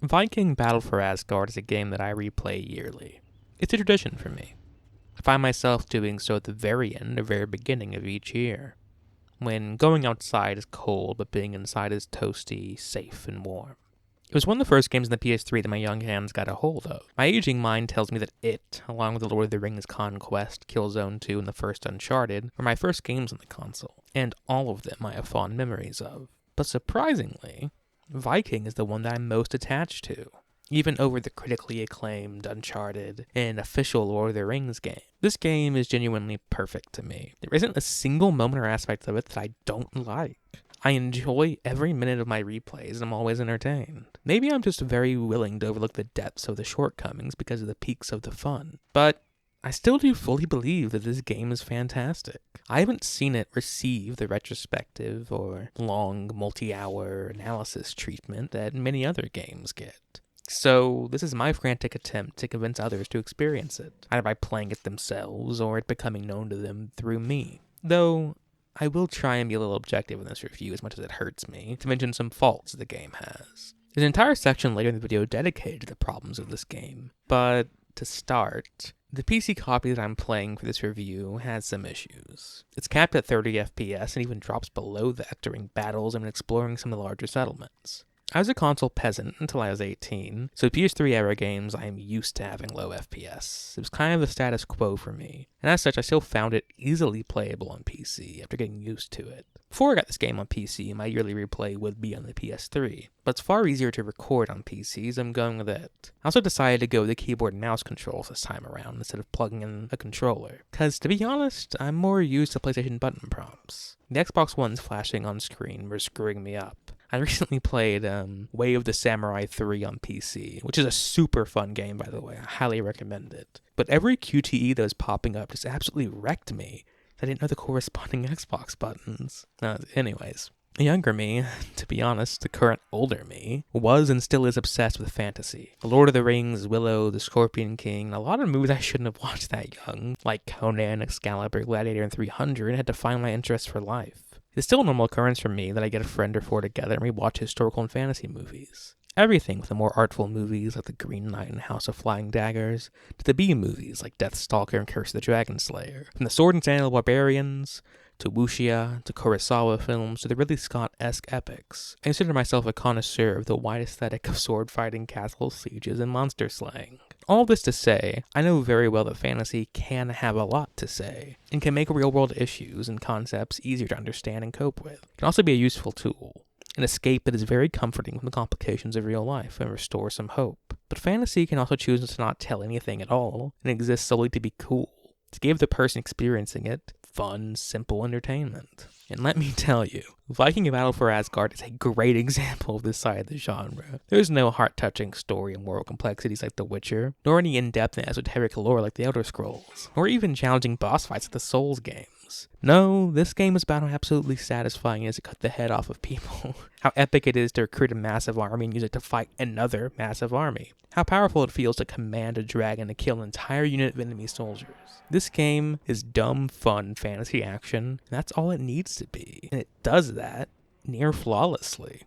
Viking Battle for Asgard is a game that I replay yearly. It's a tradition for me. I find myself doing so at the very end or very beginning of each year, when going outside is cold but being inside is toasty, safe, and warm. It was one of the first games on the PS3 that my young hands got a hold of. My aging mind tells me that it, along with the Lord of the Rings Conquest, Killzone 2, and the first Uncharted, were my first games on the console, and all of them I have fond memories of. But surprisingly, Viking is the one that I'm most attached to, even over the critically acclaimed Uncharted and official Lord of the Rings game. This game is genuinely perfect to me. There isn't a single moment or aspect of it that I don't like. I enjoy every minute of my replays and I'm always entertained. Maybe I'm just very willing to overlook the depths of the shortcomings because of the peaks of the fun, but I still do fully believe that this game is fantastic. I haven't seen it receive the retrospective or long multi-hour analysis treatment that many other games get. So this is my frantic attempt to convince others to experience it, either by playing it themselves or it becoming known to them through me. Though, I will try and be a little objective in this review as much as it hurts me to mention some faults the game has. There's an entire section later in the video dedicated to the problems of this game, but to start, the PC copy that I'm playing for this review has some issues. It's capped at 30 FPS and even drops below that during battles and exploring some of the larger settlements. I was a console peasant until I was 18, so PS3 era games I am used to having low FPS. It was kind of the status quo for me, and as such I still found it easily playable on PC after getting used to it. Before I got this game on PC, my yearly replay would be on the PS3, but it's far easier to record on PCs, I'm going with it. I also decided to go with the keyboard and mouse controls this time around instead of plugging in a controller, because to be honest, I'm more used to PlayStation button prompts. The Xbox Ones flashing on screen were screwing me up. I recently played Way of the Samurai 3 on PC, which is a super fun game, by the way. I highly recommend it. But every QTE that was popping up just absolutely wrecked me. I didn't know the corresponding Xbox buttons. Anyways, the younger me, to be honest, the current older me, was and still is obsessed with fantasy. The Lord of the Rings, Willow, the Scorpion King, a lot of movies I shouldn't have watched that young, like Conan, Excalibur, Gladiator, and 300, had to find my interests for life. It's still a normal occurrence for me that I get a friend or four together and we watch historical and fantasy movies. Everything from the more artful movies like The Green Knight and House of Flying Daggers, to the B movies like Deathstalker and Curse of the Dragon Slayer. From the Sword and Sandal Barbarians, to wuxia, to Kurosawa films, to the Ridley Scott-esque epics. I consider myself a connoisseur of the wide aesthetic of sword fighting, castle sieges, and monster slaying. All this to say, I know very well that fantasy can have a lot to say, and can make real-world issues and concepts easier to understand and cope with. It can also be a useful tool, an escape that is very comforting from the complications of real life and restore some hope. But fantasy can also choose to not tell anything at all, and exist solely to be cool, to give the person experiencing it fun, simple entertainment. And let me tell you, Viking Battle for Asgard is a great example of this side of the genre. There's no heart-touching story and moral complexities like The Witcher, nor any in-depth and esoteric lore like The Elder Scrolls, or even challenging boss fights like the Souls games. No, this game is about how absolutely satisfying it is to cut the head off of people. How epic it is to recruit a massive army and use it to fight another massive army. How powerful it feels to command a dragon to kill an entire unit of enemy soldiers. This game is dumb, fun fantasy action, and that's all it needs to be. And it does that near flawlessly.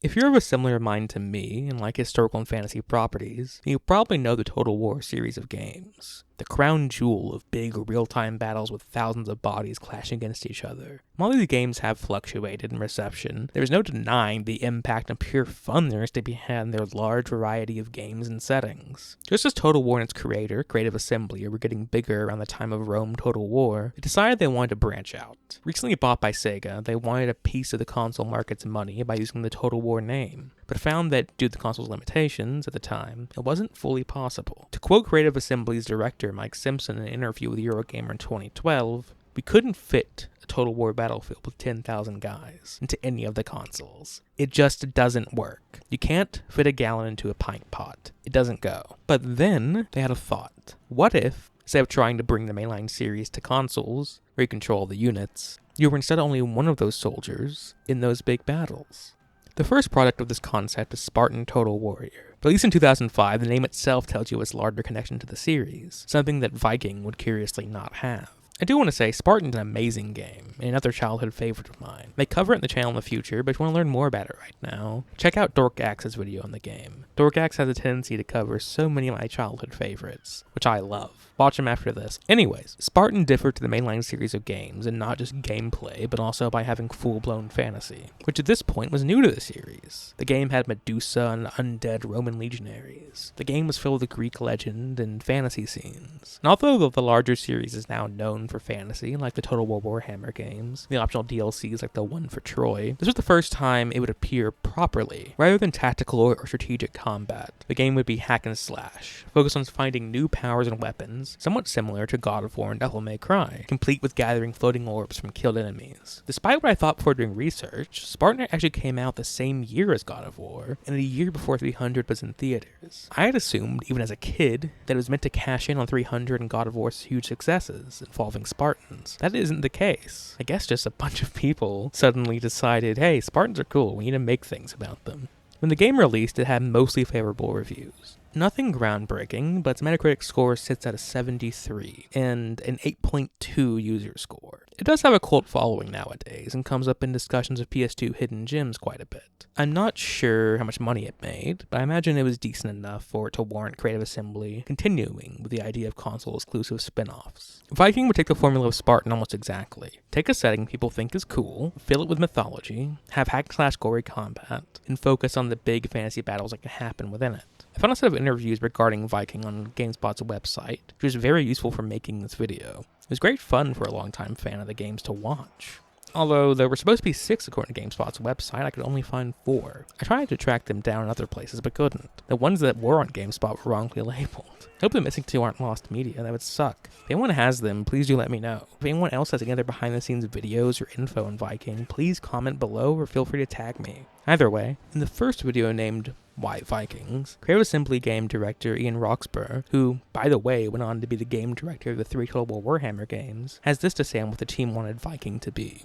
If you're of a similar mind to me and like historical and fantasy properties, you probably know the Total War series of games. The crown jewel of big real-time battles with thousands of bodies clashing against each other. While these games have fluctuated in reception, there is no denying the impact and pure fun there is to be had in their large variety of games and settings. Just as Total War and its creator, Creative Assembly, were getting bigger around the time of Rome Total War, they decided they wanted to branch out. Recently bought by Saga, they wanted a piece of the console market's money by using the Total War name, but found that due to the console's limitations at the time, it wasn't fully possible. To quote Creative Assembly's director Mike Simpson in an interview with Eurogamer in 2012, "We couldn't fit a Total War battlefield with 10,000 guys into any of the consoles. It just doesn't work. You can't fit a gallon into a pint pot. It doesn't go." But then they had a thought. What if, instead of trying to bring the mainline series to consoles, where you control the units, you were instead only one of those soldiers in those big battles? The first product of this concept is Spartan Total Warrior. Released in 2005, the name itself tells you its larger connection to the series, something that Viking would curiously not have. I do want to say, Spartan's an amazing game, and another childhood favorite of mine. I may cover it in the channel in the future, but if you want to learn more about it right now, check out Dorkax's video on the game. Dorkax has a tendency to cover so many of my childhood favorites, which I love. Watch him after this. Anyways, Spartan differed to the mainline series of games, and not just gameplay, but also by having full-blown fantasy, which at this point was new to the series. The game had Medusa and undead Roman legionaries. The game was filled with Greek legend and fantasy scenes. And although the larger series is now known for fantasy, like the Total War Warhammer games, the optional DLCs like the one for Troy, this was the first time it would appear properly. Rather than tactical or strategic combat, the game would be hack and slash, focused on finding new powers and weapons, somewhat similar to God of War and Devil May Cry, complete with gathering floating orbs from killed enemies. Despite what I thought before doing research, Spartan actually came out the same year as God of War, and a year before 300 was in theaters. I had assumed, even as a kid, that it was meant to cash in on 300 and God of War's huge successes involving Spartans. That isn't the case. I guess just a bunch of people suddenly decided, hey, Spartans are cool, we need to make things about them. When the game released, it had mostly favorable reviews. Nothing groundbreaking, but its Metacritic score sits at a 73, and an 8.2 user score. It does have a cult following nowadays, and comes up in discussions of PS2 hidden gems quite a bit. I'm not sure how much money it made, but I imagine it was decent enough for it to warrant Creative Assembly continuing with the idea of console-exclusive spin-offs. Viking would take the formula of Spartan almost exactly. Take a setting people think is cool, fill it with mythology, have hack-slash gory combat, and focus on the big fantasy battles that can happen within it. I found a set of interviews regarding Viking on GameSpot's website, which was very useful for making this video. It was great fun for a longtime fan of the games to watch. Although there were supposed to be 6 according to GameSpot's website, I could only find 4. I tried to track them down in other places, but couldn't. The ones that were on GameSpot were wrongly labeled. I hope the missing 2 aren't lost media, that would suck. If anyone has them, please do let me know. If anyone else has any other behind the scenes videos or info on Viking, please comment below or feel free to tag me. Either way, in the first video named Why Vikings, Creative Assembly game director Ian Roxburgh, who, by the way, went on to be the game director of the 3 Total War Warhammer games, has this to say on what the team wanted Viking to be.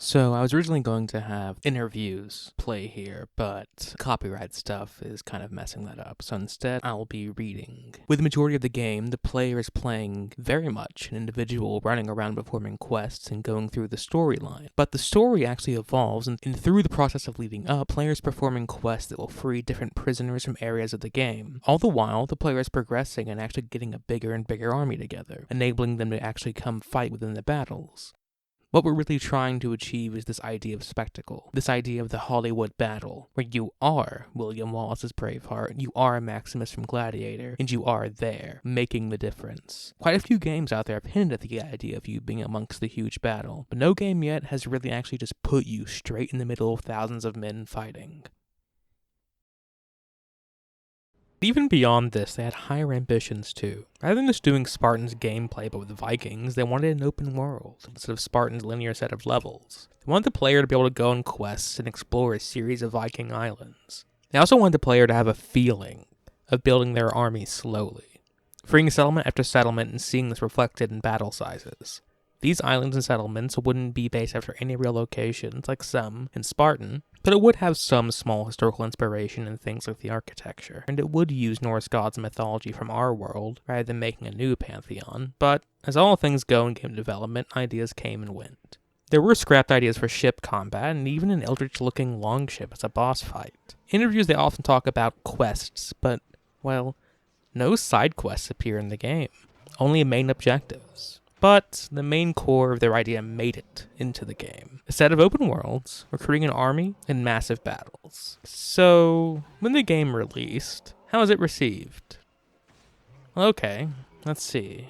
So I was originally going to have interviews play here, but copyright stuff is kind of messing that up, so instead I'll be reading. With the majority of the game, the player is playing very much an individual running around performing quests and going through the storyline. But the story actually evolves, and through the process of leading up, players performing quests that will free different prisoners from areas of the game. All the while, the player is progressing and actually getting a bigger and bigger army together, enabling them to actually come fight within the battles. What we're really trying to achieve is this idea of spectacle, this idea of the Hollywood battle, where you are William Wallace's Braveheart, you are Maximus from Gladiator, and you are there, making the difference. Quite a few games out there have hinted at the idea of you being amongst the huge battle, but no game yet has really actually just put you straight in the middle of thousands of men fighting. Even beyond this, they had higher ambitions too. Rather than just doing Spartan's gameplay but with the Vikings, they wanted an open world, instead of Spartan's linear set of levels. They wanted the player to be able to go on quests and explore a series of Viking islands. They also wanted the player to have a feeling of building their army slowly, freeing settlement after settlement and seeing this reflected in battle sizes. These islands and settlements wouldn't be based after any real locations, like some in Spartan, but it would have some small historical inspiration in things like the architecture, and it would use Norse gods and mythology from our world, rather than making a new pantheon. But, as all things go in game development, ideas came and went. There were scrapped ideas for ship combat, and even an eldritch-looking longship as a boss fight. In interviews they often talk about quests, but, well, no side quests appear in the game, only main objectives. But the main core of their idea made it into the game. A set of open worlds, recruiting an army, and massive battles. So, when the game released, how was it received? Okay, let's see.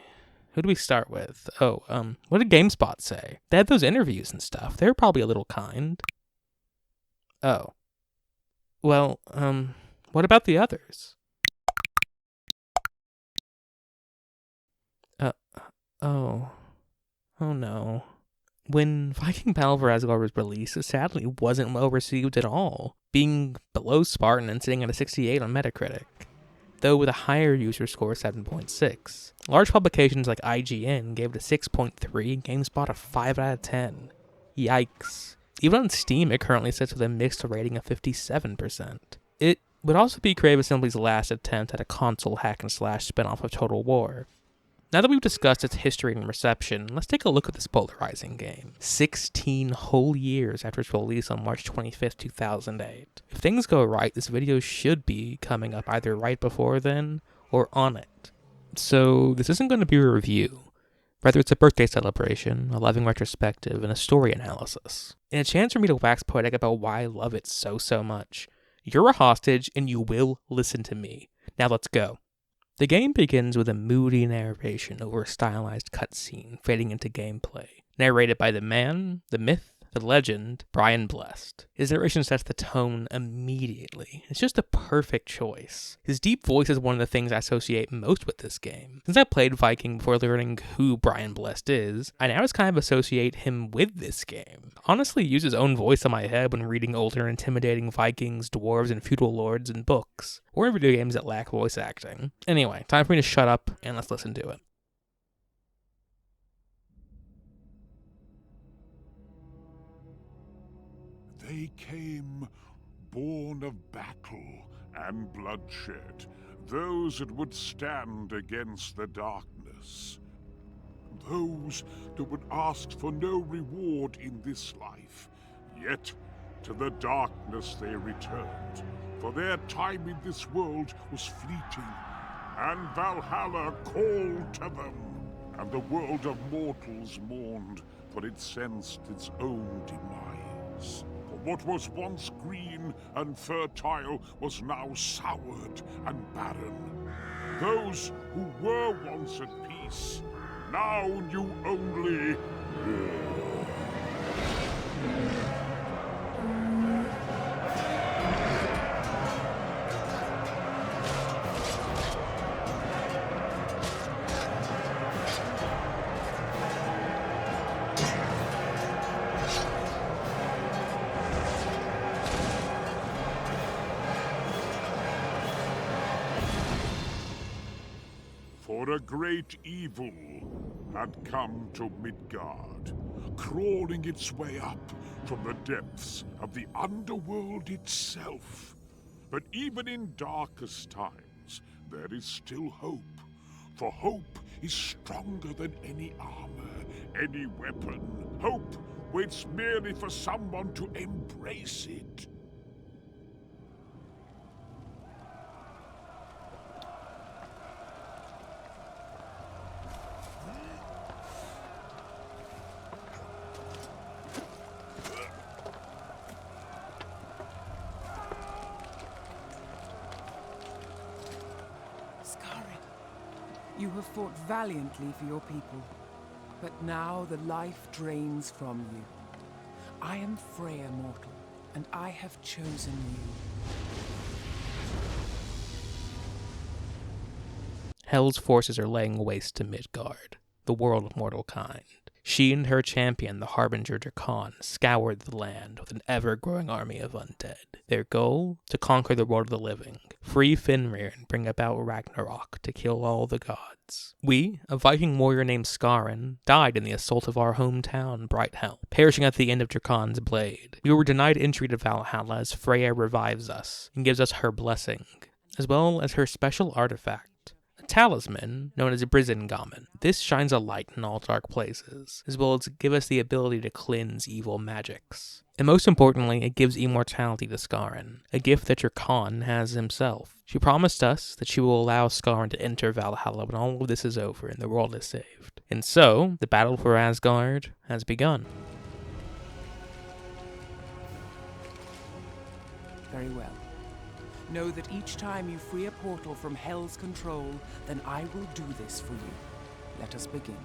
Who do we start with? What did GameSpot say? They had those interviews and stuff. They were probably a little kind. Oh. Well, what about the others? Oh no. When Viking Battle for Asgard was released, it sadly wasn't well received at all, being below Spartan and sitting at a 68 on Metacritic, though with a higher user score of 7.6. Large publications like IGN gave it a 6.3, GameSpot a 5 out of 10. Yikes. Even on Steam, it currently sits with a mixed rating of 57%. It would also be Creative Assembly's last attempt at a console hack-and-slash spin-off of Total War. Now that we've discussed its history and reception, let's take a look at this polarizing game. 16 whole years after its release on March 25th, 2008. If things go right, this video should be coming up either right before then or on it. So this isn't going to be a review. Rather, it's a birthday celebration, a loving retrospective, and a story analysis. And a chance for me to wax poetic about why I love it so much. You're a hostage, and you will listen to me. Now let's go. The game begins with a moody narration over a stylized cutscene fading into gameplay, narrated by the man, the myth, the legend, Brian Blessed. His narration sets the tone immediately. It's just a perfect choice. His deep voice is one of the things I associate most with this game. Since I played Viking before learning who Brian Blessed is, I now just kind of associate him with this game. Honestly, use his own voice in my head when reading older intimidating Vikings, dwarves, and feudal lords in books, or in video games that lack voice acting. Anyway, time for me to shut up and let's listen to it. They came, born of battle and bloodshed, those that would stand against the darkness. Those that would ask for no reward in this life, yet to the darkness they returned, for their time in this world was fleeting, and Valhalla called to them, and the world of mortals mourned, for it sensed its own demise. What was once green and fertile was now soured and barren. Those who were once at peace now knew only war. For a great evil had come to Midgard, crawling its way up from the depths of the underworld itself. But even in darkest times, there is still hope. For hope is stronger than any armor, any weapon. Hope waits merely for someone to embrace it. You have fought valiantly for your people, but now the life drains from you. I am Freya, mortal, and I have chosen you. Hel's forces are laying waste to Midgard, the world of mortal kind. She and her champion, the Harbinger Drakon, scoured the land with an ever-growing army of undead. Their goal? To conquer the world of the living, free Fenrir and bring about Ragnarok to kill all the gods. We, a Viking warrior named Skarin, died in the assault of our hometown, Brighthel, perishing at the end of Drakon's blade. We were denied entry to Valhalla as Freya revives us and gives us her blessing, as well as her special artifact. Talisman, known as a Brisingamen. This shines a light in all dark places, as well as give us the ability to cleanse evil magics. And most importantly, it gives immortality to Skarin, a gift that Drakon has himself. She promised us that she will allow Skarin to enter Valhalla when all of this is over and the world is saved. And so, the battle for Asgard has begun. Very well. Know that each time you free a portal from Hell's control, then I will do this for you. Let us begin.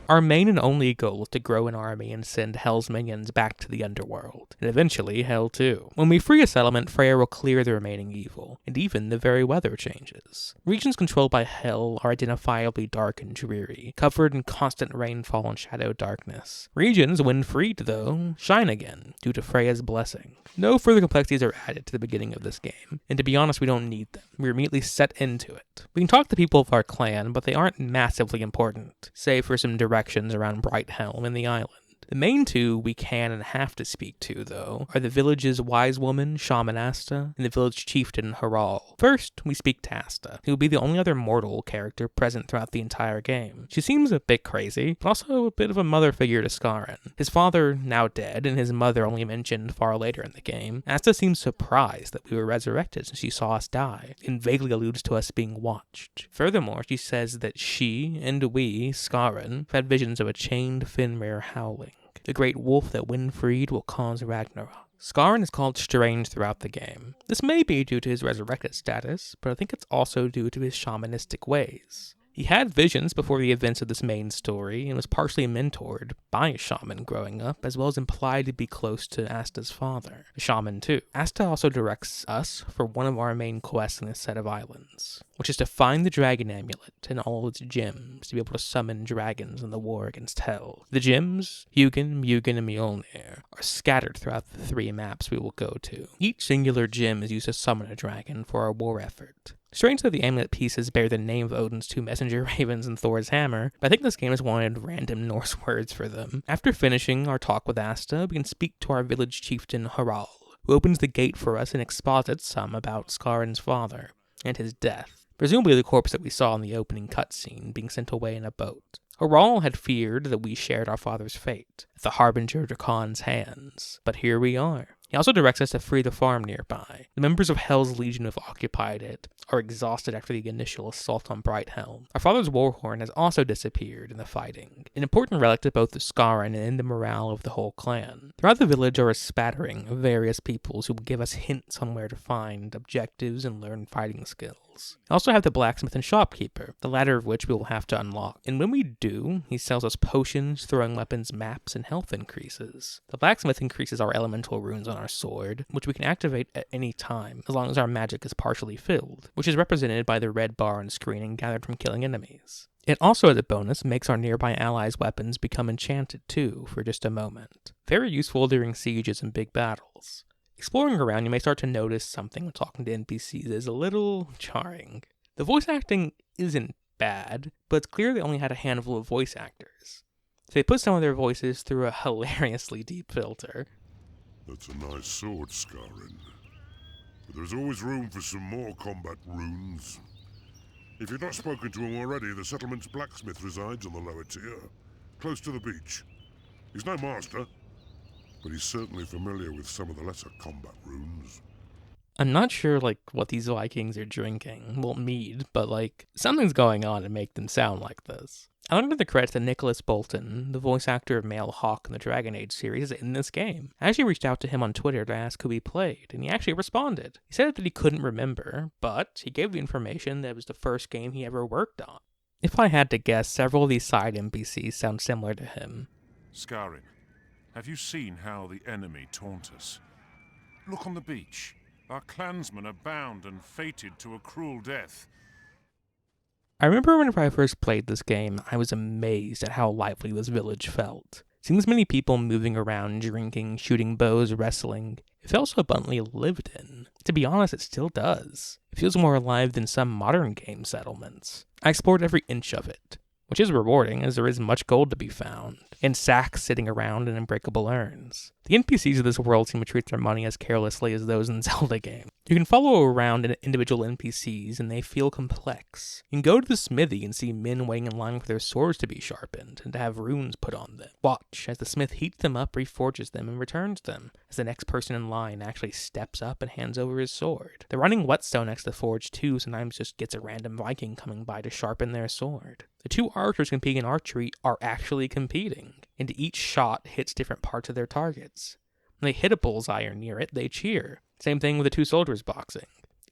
Our main and only goal is to grow an army and send Hell's minions back to the underworld, and eventually Hell too. When we free a settlement, Freyr will clear the remaining evil, and even the very weather changes. Regions controlled by Hell are identifiably dark and dreary, covered in constant rainfall and shadow darkness. Regions, when freed though, shine again, due to Freya's blessing. No further complexities are added to the beginning of this game, and to be honest, we don't need them. We're immediately set into it. We can talk to people of our clan, but they aren't massively important, save for some directions around Brighthelm and the island. The main two we can and have to speak to, though, are the village's wise woman, Shaman Asta, and the village chieftain, Harald. First, we speak to Asta, who will be the only other mortal character present throughout the entire game. She seems a bit crazy, but also a bit of a mother figure to Skarin. His father, now dead, and his mother only mentioned far later in the game, Asta seems surprised that we were resurrected since she saw us die, and vaguely alludes to us being watched. Furthermore, she says that she, and we, Skarin, have had visions of a chained Fenrir howling. The great wolf that when freed will cause Ragnarok. Skarin is called strange throughout the game. This may be due to his resurrected status, but I think it's also due to his shamanistic ways. He had visions before the events of this main story, and was partially mentored by a shaman growing up, as well as implied to be close to Asta's father, a shaman too. Asta also directs us for one of our main quests in this set of islands, which is to find the dragon amulet and all its gems to be able to summon dragons in the war against Hell. The gems, Hugin, Mugen, and Mjolnir, are scattered throughout the 3 maps we will go to. Each singular gem is used to summon a dragon for our war effort. Strange that the amulet pieces bear the name of Odin's 2 messenger ravens and Thor's hammer, but I think this game has wanted random Norse words for them. After finishing our talk with Asta, we can speak to our village chieftain Harald, who opens the gate for us and exposits some about Skarin's father and his death, presumably the corpse that we saw in the opening cutscene being sent away in a boat. Harald had feared that we shared our father's fate at the Harbinger Dracon's hands, but here we are. He also directs us to free the farm nearby. The members of Hell's Legion who have occupied it are exhausted after the initial assault on Brighthelm. Our father's warhorn has also disappeared in the fighting, an important relic to both the Skarin and the morale of the whole clan. Throughout the village are a spattering of various peoples who will give us hints on where to find objectives and learn fighting skills. We also have the blacksmith and shopkeeper, the latter of which we will have to unlock. And when we do, he sells us potions, throwing weapons, maps, and health increases. The blacksmith increases our elemental runes on our sword, which we can activate at any time, as long as our magic is partially filled, which is represented by the red bar on screen and gathered from killing enemies. It also, as a bonus, makes our nearby allies' weapons become enchanted too, for just a moment. Very useful during sieges and big battles. Exploring around, you may start to notice something when talking to NPCs is a little jarring. The voice acting isn't bad, but it's clear they only had a handful of voice actors. So they put some of their voices through a hilariously deep filter. That's a nice sword, Skarin. But there's always room for some more combat runes. If you've not spoken to him already, the settlement's blacksmith resides on the lower tier, close to the beach. He's no master, but he's certainly familiar with some of the lesser combat runes. I'm not sure, what these Vikings are drinking. Well, mead, but, something's going on to make them sound like this. I learned in the credits that Nicholas Bolton, the voice actor of Male Hawk in the Dragon Age series, is in this game. I actually reached out to him on Twitter to ask who he played, and he actually responded. He said that he couldn't remember, but he gave the information that it was the first game he ever worked on. If I had to guess, several of these side NPCs sound similar to him. Skarin, have you seen how the enemy taunt us? Look on the beach. Our clansmen are bound and fated to a cruel death. I remember whenever I first played this game, I was amazed at how lively this village felt. Seeing this many people moving around, drinking, shooting bows, wrestling, it felt so abundantly lived in. To be honest, it still does. It feels more alive than some modern game settlements. I explored every inch of it, which is rewarding as there is much gold to be found, and sacks sitting around in unbreakable urns. The NPCs of this world seem to treat their money as carelessly as those in Zelda games. You can follow around individual NPCs and they feel complex. You can go to the smithy and see men waiting in line for their swords to be sharpened and to have runes put on them. Watch as the smith heats them up, reforges them, and returns them, as the next person in line actually steps up and hands over his sword. The running whetstone next to the forge too sometimes just gets a random Viking coming by to sharpen their sword. The 2 archers competing in archery are actually competing, and each shot hits different parts of their targets. When they hit a bullseye or near it, they cheer. Same thing with the 2 soldiers boxing.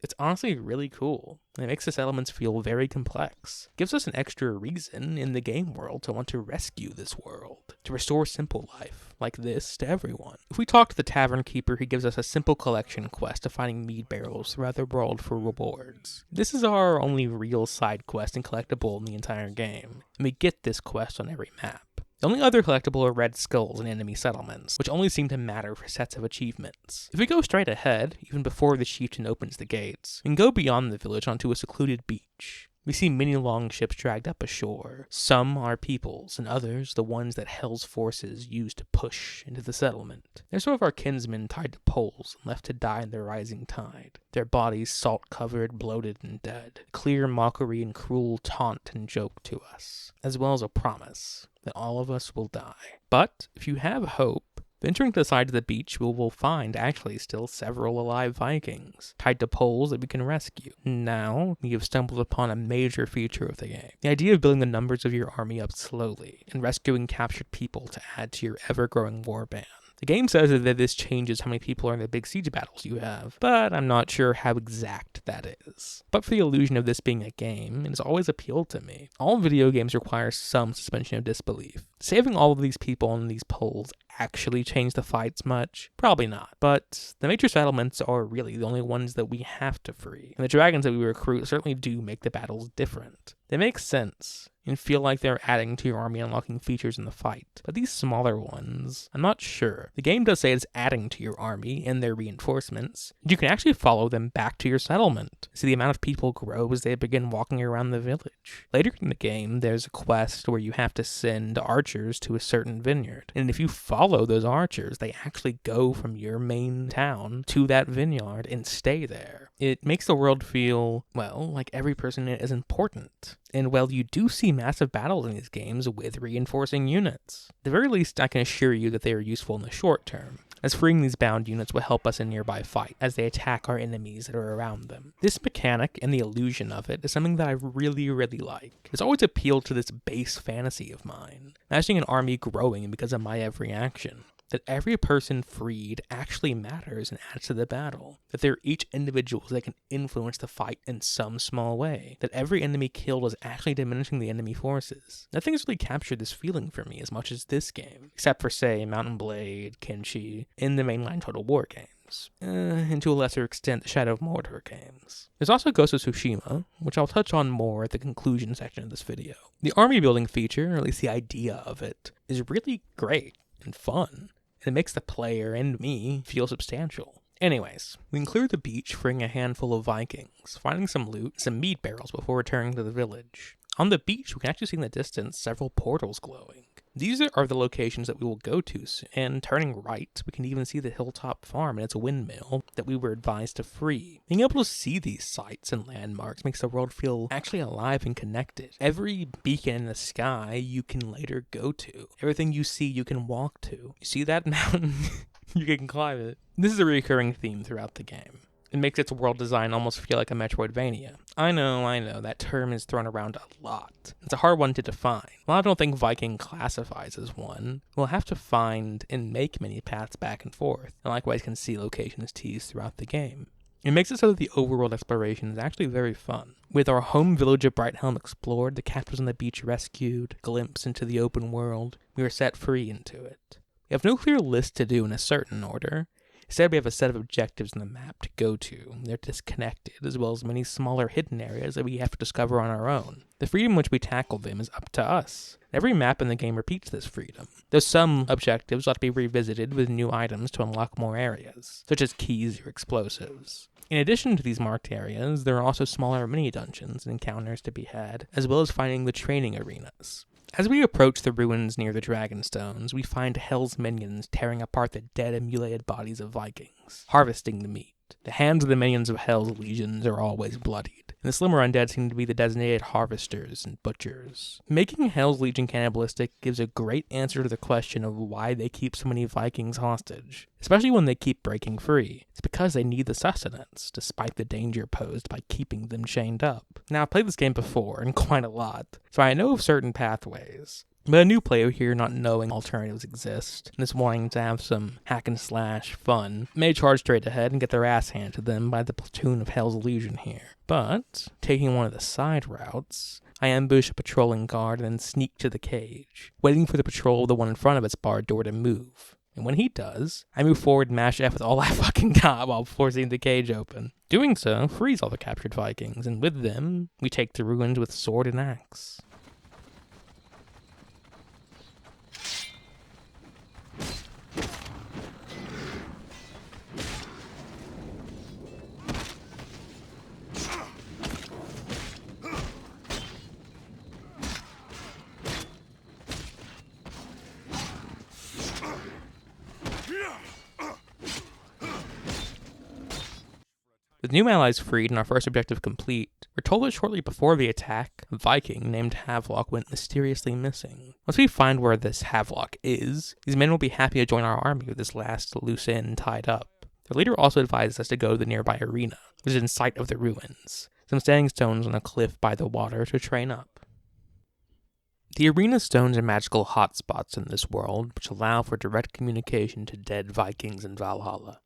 It's honestly really cool. It makes the settlements feel very complex. It gives us an extra reason in the game world to want to rescue this world, to restore simple life, like this, to everyone. If we talk to the tavern keeper, he gives us a simple collection quest of finding mead barrels throughout the world for rewards. This is our only real side quest and collectible in the entire game, and we get this quest on every map. The only other collectible are red skulls in enemy settlements, which only seem to matter for sets of achievements. If we go straight ahead, even before the chieftain opens the gates, we can go beyond the village onto a secluded beach. We see many longships dragged up ashore. Some are people's, and others the ones that Hell's forces use to push into the settlement. They're some of our kinsmen tied to poles and left to die in the rising tide. Their bodies salt-covered, bloated, and dead. Clear mockery and cruel taunt and joke to us, as well as a promise that all of us will die. But if you have hope, venturing to the side of the beach, we will find actually still several alive Vikings, tied to poles that we can rescue. Now, we have stumbled upon a major feature of the game. The idea of building the numbers of your army up slowly, and rescuing captured people to add to your ever-growing warband. The game says that this changes how many people are in the big siege battles you have, but I'm not sure how exact that is. But for the illusion of this being a game, it has always appealed to me. All video games require some suspension of disbelief. Saving all of these people on these poles actually change the fights much? Probably not. But the major settlements are really the only ones that we have to free, and the dragons that we recruit certainly do make the battles different. They make sense and feel like they're adding to your army and unlocking features in the fight. But these smaller ones, I'm not sure. The game does say it's adding to your army and their reinforcements. You can actually follow them back to your settlement. See the amount of people grow as they begin walking around the village. Later in the game, there's a quest where you have to send archers to a certain vineyard. And if you follow those archers, they actually go from your main town to that vineyard and stay there. It makes the world feel, well, like every person in it is important. And while you do see massive battles in these games with reinforcing units, at the very least I can assure you that they are useful in the short term, as freeing these bound units will help us in nearby fight as they attack our enemies that are around them. This mechanic and the illusion of it is something that I really like. It's always appealed to this base fantasy of mine, imagining an army growing because of my every action. That every person freed actually matters and adds to the battle. That they're each individuals that can influence the fight in some small way. That every enemy killed is actually diminishing the enemy forces. Nothing's really captured this feeling for me as much as this game, except for, say, Mount & Blade, Kenshi, in the mainline Total War games. And to a lesser extent, the Shadow of Mordor games. There's also Ghost of Tsushima, which I'll touch on more at the conclusion section of this video. The army building feature, or at least the idea of it, is really great and fun. It makes the player and me feel substantial. Anyways, we can clear the beach, freeing a handful of Vikings, finding some loot, some mead barrels before returning to the village. On the beach, we can actually see in the distance several portals glowing. These are the locations that we will go to, and turning right, we can even see the hilltop farm and its windmill that we were advised to free. Being able to see these sites and landmarks makes the world feel actually alive and connected. Every beacon in the sky you can later go to. Everything you see you can walk to. You see that mountain? You can climb it. This is a recurring theme throughout the game. It makes its world design almost feel like a Metroidvania. I know, that term is thrown around a lot. It's a hard one to define. While I don't think Viking classifies as one, we'll have to find and make many paths back and forth, and likewise can see locations teased throughout the game. It makes it so that the overworld exploration is actually very fun. With our home village of Brighthelm explored, the captives on the beach rescued, glimpse into the open world, we are set free into it. We have no clear list to do in a certain order. Instead, we have a set of objectives on the map to go to. They're disconnected, as well as many smaller hidden areas that we have to discover on our own. The freedom in which we tackle them is up to us. Every map in the game repeats this freedom, though some objectives ought to be revisited with new items to unlock more areas, such as keys or explosives. In addition to these marked areas, there are also smaller mini-dungeons and encounters to be had, as well as finding the training arenas. As we approach the ruins near the Dragonstones, we find Hell's minions tearing apart the dead and mutilated bodies of Vikings, harvesting the meat. The hands of the minions of Hell's legions are always bloodied, and the slimmer undead seem to be the designated harvesters and butchers. Making Hell's Legion cannibalistic gives a great answer to the question of why they keep so many Vikings hostage, especially when they keep breaking free. It's because they need the sustenance, despite the danger posed by keeping them chained up. Now, I've played this game before, and quite a lot, so I know of certain pathways. But a new player here not knowing alternatives exist, and just wanting to have some hack and slash fun, may charge straight ahead and get their ass handed to them by the platoon of Hell's Legion here. But, taking one of the side routes, I ambush a patrolling guard and then sneak to the cage, waiting for the patrol of the one in front of its barred door to move. And when he does, I move forward and mash F with all I fucking got while forcing the cage open. Doing so frees all the captured Vikings, and with them, we take the ruins with sword and axe. With new allies freed and our first objective complete, we're told that shortly before the attack, a Viking named Havelock went mysteriously missing. Once we find where this Havelock is, these men will be happy to join our army with this last loose end tied up. Their leader also advises us to go to the nearby arena, which is in sight of the ruins, some standing stones on a cliff by the water to train up. The arena stones are magical hotspots in this world, which allow for direct communication to dead Vikings in Valhalla.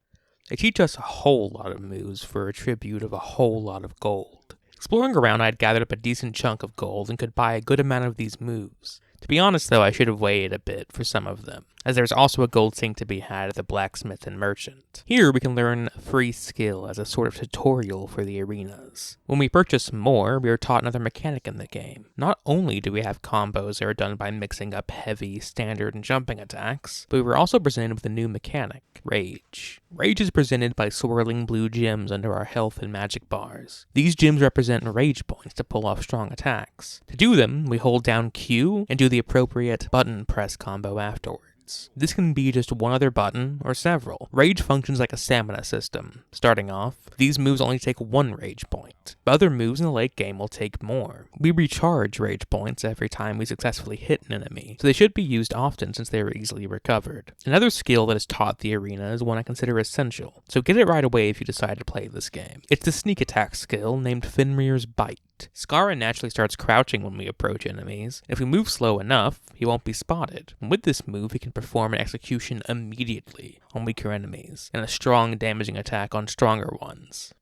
They teach us a whole lot of moves for a tribute of a whole lot of gold. Exploring around, I had gathered up a decent chunk of gold and could buy a good amount of these moves. To be honest though, I should have waited a bit for some of them, as there's also a gold sink to be had at the blacksmith and merchant. Here we can learn a free skill as a sort of tutorial for the arenas. When we purchase more, we are taught another mechanic in the game. Not only do we have combos that are done by mixing up heavy, standard, and jumping attacks, but we were also presented with a new mechanic, Rage. Rage is presented by swirling blue gems under our health and magic bars. These gems represent rage points to pull off strong attacks. To do them, we hold down Q and do the appropriate button press combo afterwards. This can be just one other button or several. Rage functions like a stamina system. Starting off, these moves only take one rage point, but other moves in the late game will take more. We recharge rage points every time we successfully hit an enemy, so they should be used often since they are easily recovered. Another skill that is taught the arena is one I consider essential, so get it right away if you decide to play this game. It's the sneak attack skill named Fenrir's Bite. Skara naturally starts crouching when we approach enemies. If we move slow enough, he won't be spotted. And with this move, he can perform an execution immediately on weaker enemies, and a strong damaging attack on stronger ones.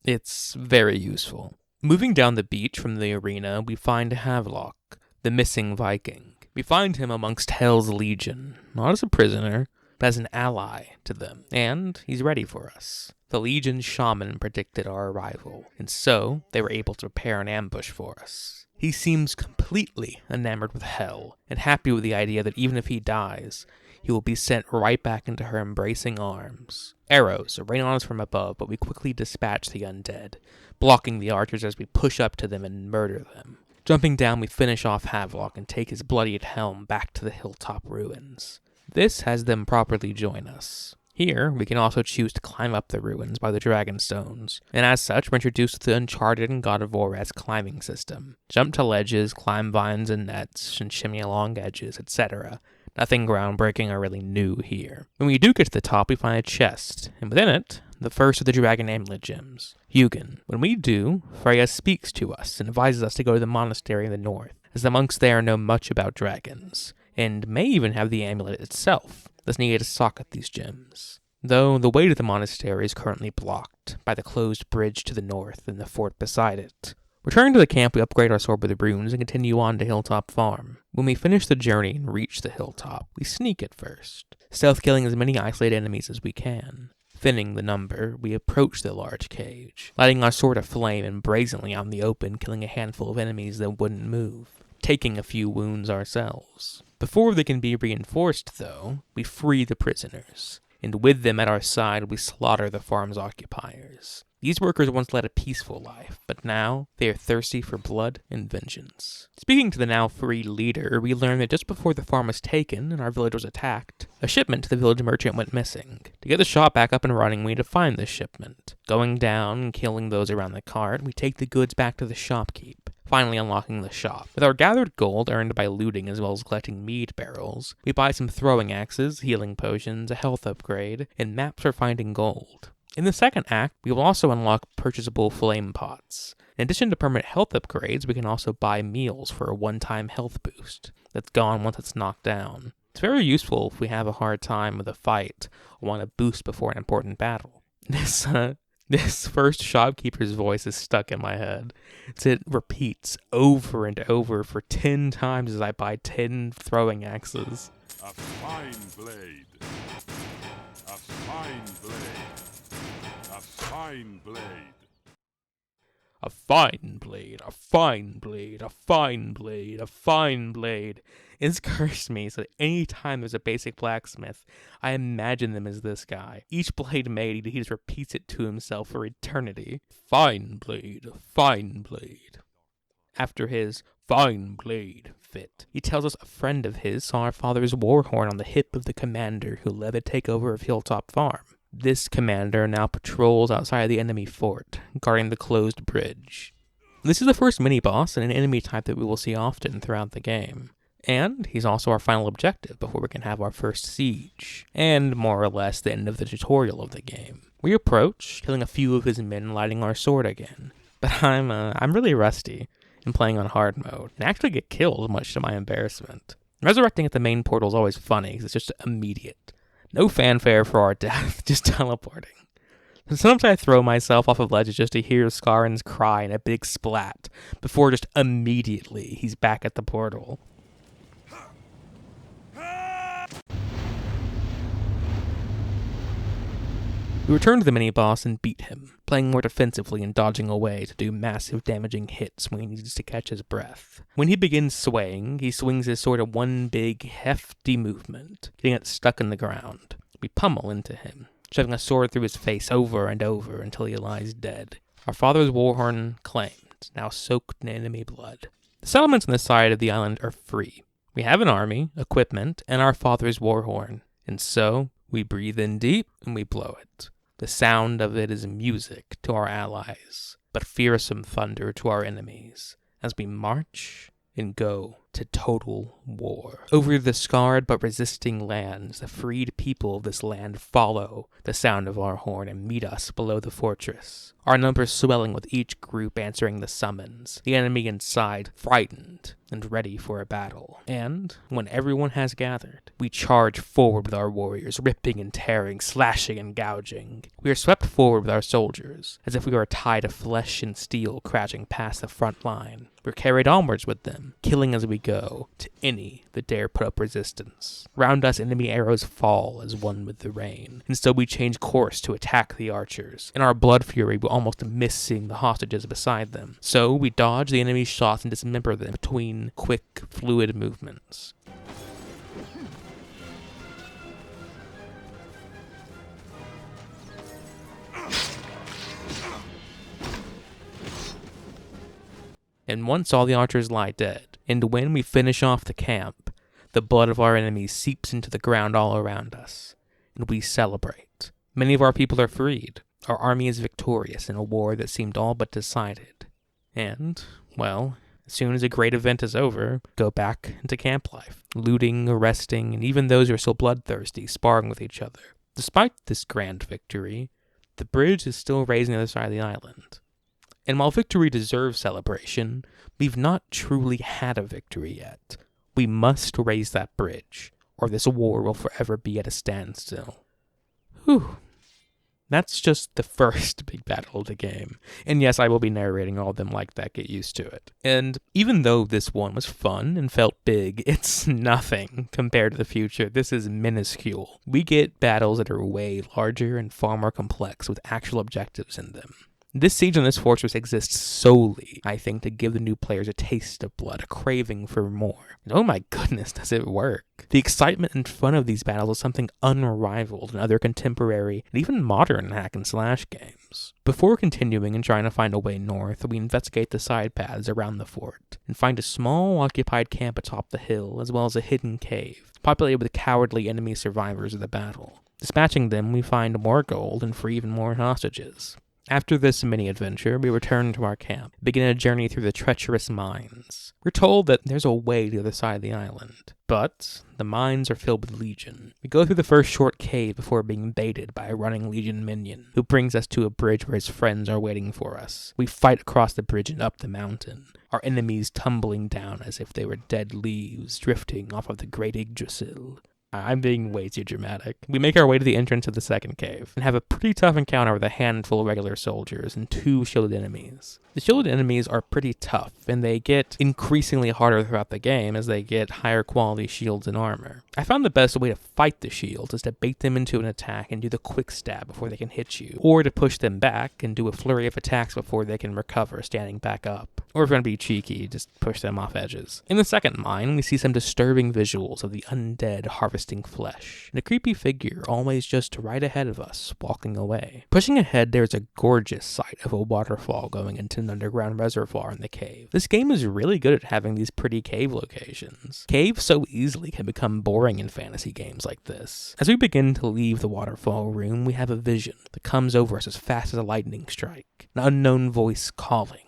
It's very useful. Moving down the beach from the arena, we find Havelock, the missing Viking. We find him amongst Hell's Legion, not as a prisoner, but as an ally to them, and he's ready for us. The Legion's shaman predicted our arrival, and so they were able to prepare an ambush for us. He seems completely enamored with Hell, and happy with the idea that even if he dies, he will be sent right back into her embracing arms. Arrows rain on us from above, but we quickly dispatch the undead, blocking the archers as we push up to them and murder them. Jumping down, we finish off Havelock and take his bloodied helm back to the hilltop ruins. This has them properly join us. Here, we can also choose to climb up the ruins by the dragon stones, and as such, we're introduced to the Uncharted and God of War-esque climbing system. Jump to ledges, climb vines and nets, and shimmy along edges, etc. Nothing groundbreaking or really new here. When we do get to the top, we find a chest, and within it, the first of the dragon amulet gems, Hugin. When we do, Freya speaks to us and advises us to go to the monastery in the north, as the monks there know much about dragons, and may even have the amulet itself, thus needed to socket these gems. Though the way to the monastery is currently blocked by the closed bridge to the north and the fort beside it. Returning to the camp, we upgrade our sword with the runes and continue on to Hilltop Farm. When we finish the journey and reach the hilltop, we sneak at first, stealth killing as many isolated enemies as we can. Thinning the number, we approach the large cage, lighting our sword aflame and brazenly out in the open, killing a handful of enemies that wouldn't move, taking a few wounds ourselves. Before they can be reinforced, though, we free the prisoners, and with them at our side, we slaughter the farm's occupiers. These workers once led a peaceful life, but now they are thirsty for blood and vengeance. Speaking to the now free leader, we learn that just before the farm was taken and our village was attacked, a shipment to the village merchant went missing. To get the shop back up and running, we need to find this shipment. Going down and killing those around the cart, we take the goods back to the shopkeep, finally unlocking the shop. With our gathered gold earned by looting as well as collecting mead barrels, we buy some throwing axes, healing potions, a health upgrade, and maps for finding gold. In the second act, we will also unlock purchasable flame pots. In addition to permanent health upgrades, we can also buy meals for a one-time health boost that's gone once it's knocked down. It's very useful if we have a hard time with a fight or want a boost before an important battle. This first shopkeeper's voice is stuck in my head. It repeats over and over for 10 times as I buy 10 throwing axes. A fine blade. A fine blade. A fine blade. A fine blade, a fine blade, a fine blade, a fine blade. It's cursed me, so any time there's a basic blacksmith, I imagine them as this guy. Each blade made, he just repeats it to himself for eternity. Fine blade, fine blade. After his fine blade fit, he tells us a friend of his saw our father's war horn on the hip of the commander who led the takeover of Hilltop Farm. This commander now patrols outside the enemy fort, guarding the closed bridge. This is the first mini-boss and an enemy type that we will see often throughout the game. And he's also our final objective before we can have our first siege, and more or less the end of the tutorial of the game. We approach, killing a few of his men and lighting our sword again. But I'm really rusty in playing on hard mode, and actually get killed much to my embarrassment. Resurrecting at the main portal is always funny because it's just immediate. No fanfare for our death, just teleporting. And sometimes I throw myself off of ledges just to hear Skarin's cry and a big splat, before just immediately he's back at the portal. We return to the mini-boss and beat him, playing more defensively and dodging away to do massive damaging hits when he needs to catch his breath. When he begins swaying, he swings his sword in one big, hefty movement, getting it stuck in the ground. We pummel into him, shoving a sword through his face over and over until he lies dead. Our father's warhorn claimed, now soaked in enemy blood. The settlements on this side of the island are free. We have an army, equipment, and our father's warhorn, and so we breathe in deep and we blow it. The sound of it is music to our allies, but fearsome thunder to our enemies, as we march and go to total war. Over the scarred but resisting lands, the freed people of this land follow the sound of our horn and meet us below the fortress. Our numbers swelling with each group answering the summons, the enemy inside frightened and ready for a battle. And when everyone has gathered, we charge forward with our warriors, ripping and tearing, slashing and gouging. We are swept forward with our soldiers, as if we were a tide of flesh and steel crashing past the front line. We're carried onwards with them, killing as we go, to any that dare put up resistance. Round us enemy arrows fall as one with the rain, and so we change course to attack the archers. In our blood fury, we almost miss seeing the hostages beside them. So we dodge the enemy's shots and dismember them between quick, fluid movements. And once all the archers lie dead, and when we finish off the camp, the blood of our enemies seeps into the ground all around us, and we celebrate. Many of our people are freed. Our army is victorious in a war that seemed all but decided. And, well, as soon as a great event is over, go back into camp life, looting, arresting, and even those who are still bloodthirsty, sparring with each other. Despite this grand victory, the bridge is still raised on the other side of the island. And while victory deserves celebration, we've not truly had a victory yet. We must raise that bridge, or this war will forever be at a standstill. Whew. That's just the first big battle of the game. And yes, I will be narrating all of them like that, get used to it. And even though this one was fun and felt big, it's nothing compared to the future. This is minuscule. We get battles that are way larger and far more complex with actual objectives in them. This siege on this fortress exists solely, I think, to give the new players a taste of blood, a craving for more. And oh my goodness, does it work. The excitement and fun of these battles is something unrivaled in other contemporary and even modern hack and slash games. Before continuing and trying to find a way north, we investigate the side paths around the fort and find a small occupied camp atop the hill, as well as a hidden cave, populated with cowardly enemy survivors of the battle. Dispatching them, we find more gold and free even more hostages. After this mini-adventure, we return to our camp, begin a journey through the treacherous mines. We're told that there's a way to the other side of the island, but the mines are filled with Legion. We go through the first short cave before being baited by a running Legion minion, who brings us to a bridge where his friends are waiting for us. We fight across the bridge and up the mountain, our enemies tumbling down as if they were dead leaves drifting off of the great Yggdrasil. I'm being way too dramatic. We make our way to the entrance of the second cave, and have a pretty tough encounter with a handful of regular soldiers and 2 shielded enemies. The shielded enemies are pretty tough, and they get increasingly harder throughout the game as they get higher quality shields and armor. I found the best way to fight the shields is to bait them into an attack and do the quick stab before they can hit you, or to push them back and do a flurry of attacks before they can recover standing back up. Or if you want to be cheeky, just push them off edges. In the second mine, we see some disturbing visuals of the undead harvesting flesh, and a creepy figure always just right ahead of us, walking away. Pushing ahead, there's a gorgeous sight of a waterfall going into an underground reservoir in the cave. This game is really good at having these pretty cave locations. Caves so easily can become boring in fantasy games like this. As we begin to leave the waterfall room, we have a vision that comes over us as fast as a lightning strike. An unknown voice calling.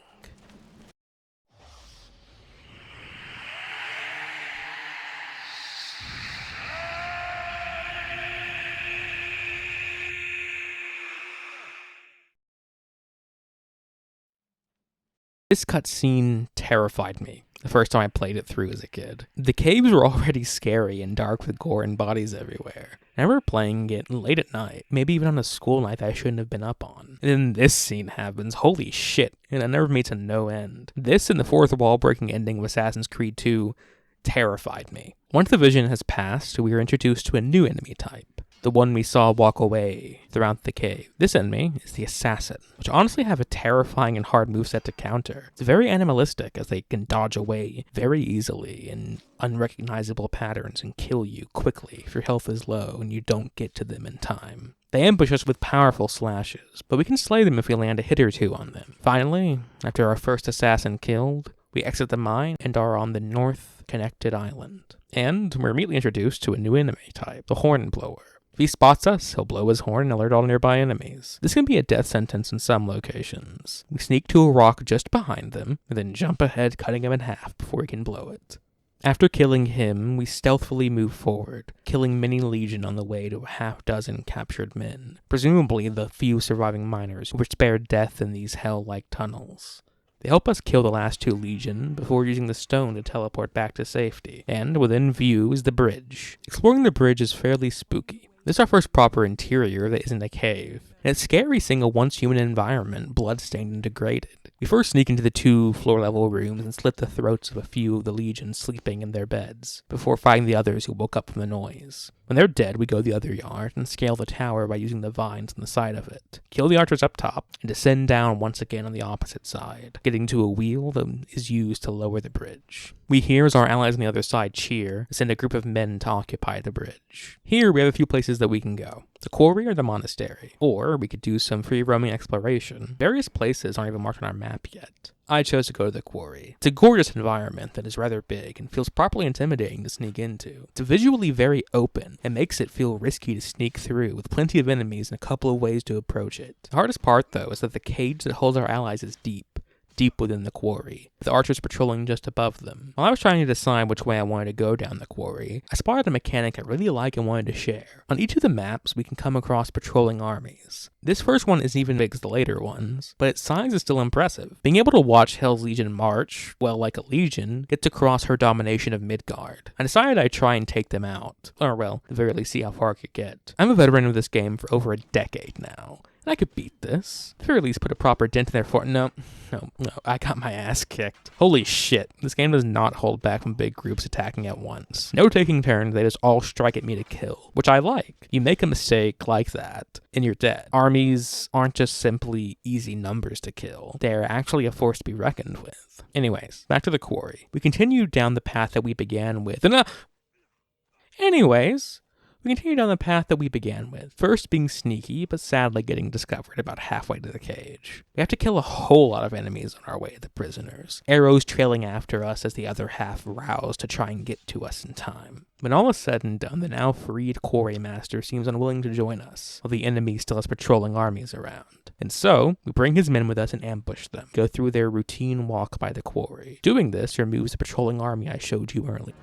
This cutscene terrified me the first time I played it through as a kid. The caves were already scary and dark with gore and bodies everywhere. I remember playing it late at night, maybe even on a school night that I shouldn't have been up on. And then this scene happens, holy shit, and it never made to no end. This and the fourth wall-breaking ending of Assassin's Creed 2 terrified me. Once the vision has passed, we are introduced to a new enemy type. The one we saw walk away throughout the cave. This enemy is the Assassin, which honestly have a terrifying and hard moveset to counter. It's very animalistic as they can dodge away very easily in unrecognizable patterns and kill you quickly if your health is low and you don't get to them in time. They ambush us with powerful slashes, but we can slay them if we land a hit or 2 on them. Finally, after our first assassin killed, we exit the mine and are on the north connected island. And we're immediately introduced to a new enemy type, the Hornblower. If he spots us, he'll blow his horn and alert all nearby enemies. This can be a death sentence in some locations. We sneak to a rock just behind them, and then jump ahead, cutting him in half before we can blow it. After killing him, we stealthily move forward, killing many Legion on the way to a half-dozen captured men, presumably the few surviving miners who were spared death in these hell-like tunnels. They help us kill the last 2 Legion before using the stone to teleport back to safety, and within view is the bridge. Exploring the bridge is fairly spooky. This is our first proper interior that isn't a cave, and it's scary seeing a once-human environment bloodstained and degraded. We first sneak into the 2 floor-level rooms and slit the throats of a few of the Legion sleeping in their beds, before fighting the others who woke up from the noise. When they're dead, we go to the other yard and scale the tower by using the vines on the side of it. Kill the archers up top, and descend down once again on the opposite side, getting to a wheel that is used to lower the bridge. We hear as our allies on the other side cheer and send a group of men to occupy the bridge. Here we have a few places that we can go. The quarry or the monastery. Or we could do some free roaming exploration. Various places aren't even marked on our map yet. I chose to go to the quarry. It's a gorgeous environment that is rather big and feels properly intimidating to sneak into. It's visually very open and makes it feel risky to sneak through, with plenty of enemies and a couple of ways to approach it. The hardest part, though, is that the cage that holds our allies is deep within the quarry, with archers patrolling just above them. While I was trying to decide which way I wanted to go down the quarry, I spotted a mechanic I really like and wanted to share. On each of the maps, we can come across patrolling armies. This first one isn't even big as the later ones, but its size is still impressive. Being able to watch Hell's Legion march, well, like a legion, gets across her domination of Midgard. I decided I'd try and take them out. Or, well, at the very least see how far I could get. I'm a veteran of this game for over a decade now, and I could beat this. At the very least put a proper dent in their fort. No, I got my ass kicked. Holy shit, this game does not hold back from big groups attacking at once. No taking turns, they just all strike at me to kill, which I like. You make a mistake like that, and you're dead. Armies aren't just simply easy numbers to kill. They're actually a force to be reckoned with. Anyways, back to the quarry. We continue down the path that we began with, We continue down the path that we began with, first being sneaky, but sadly getting discovered about halfway to the cage. We have to kill a whole lot of enemies on our way to the prisoners, arrows trailing after us as the other half rouse to try and get to us in time. When all is said and done, the now freed quarry master seems unwilling to join us, while the enemy still has patrolling armies around. And so, we bring his men with us and ambush them, go through their routine walk by the quarry. Doing this removes the patrolling army I showed you earlier.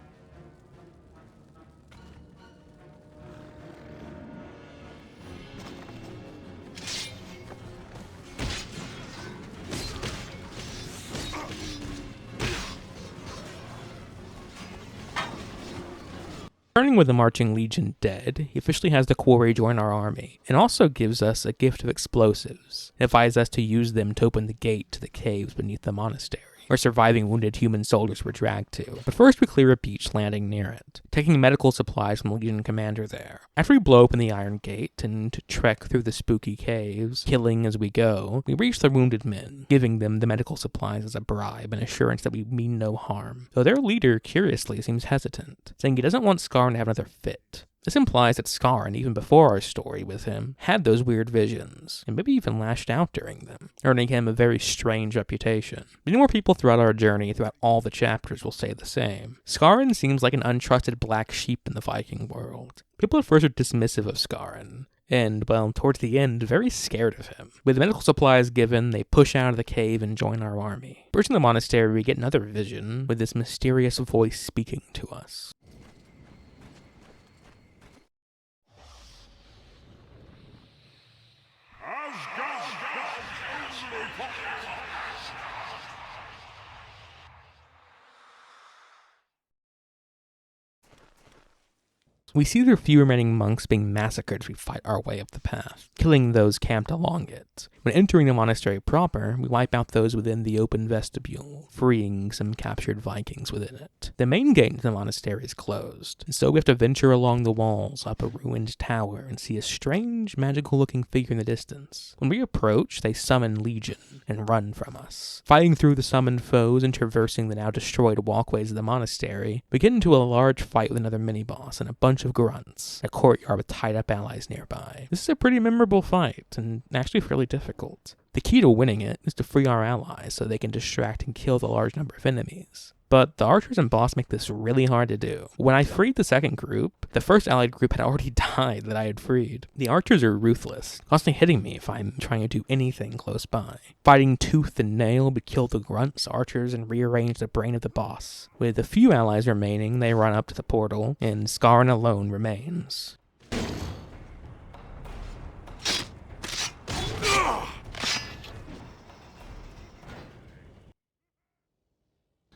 Returning with the marching legion dead, he officially has the quarry join our army, and also gives us a gift of explosives. It advises us to use them to open the gate to the caves beneath the monastery, where surviving wounded human soldiers were dragged to. But first we clear a beach landing near it, taking medical supplies from the Legion commander there. After we blow open the iron gate and trek through the spooky caves, killing as we go, we reach the wounded men, giving them the medical supplies as a bribe and assurance that we mean no harm, though their leader curiously seems hesitant, saying he doesn't want Scarn to have another fit. This implies that Scarn, even before our story with him, had those weird visions, and maybe even lashed out during them, earning him a very strange reputation. Many more people throughout our journey, throughout all the chapters, will say the same. Scarn seems like an untrusted black sheep in the Viking world. People at first are dismissive of Scarn, and, well, towards the end, very scared of him. With medical supplies given, they push out of the cave and join our army. Approaching the monastery, we get another vision, with this mysterious voice speaking to us. We see the few remaining monks being massacred as we fight our way up the path, killing those camped along it. When entering the monastery proper, we wipe out those within the open vestibule, freeing some captured Vikings within it. The main gate to the monastery is closed, and so we have to venture along the walls up a ruined tower and see a strange, magical-looking figure in the distance. When we approach, they summon Legion and run from us. Fighting through the summoned foes and traversing the now destroyed walkways of the monastery, we get into a large fight with another mini-boss and a bunch of grunts, a courtyard with tied-up allies nearby. This is a pretty memorable fight, and actually fairly difficult. The key to winning it is to free our allies so they can distract and kill the large number of enemies. But the archers and boss make this really hard to do. When I freed the second group, the first allied group had already died that I had freed. The archers are ruthless, constantly hitting me if I'm trying to do anything close by. Fighting tooth and nail, we kill the grunts, archers, and rearrange the brain of the boss. With a few allies remaining, they run up to the portal, and Scarn alone remains.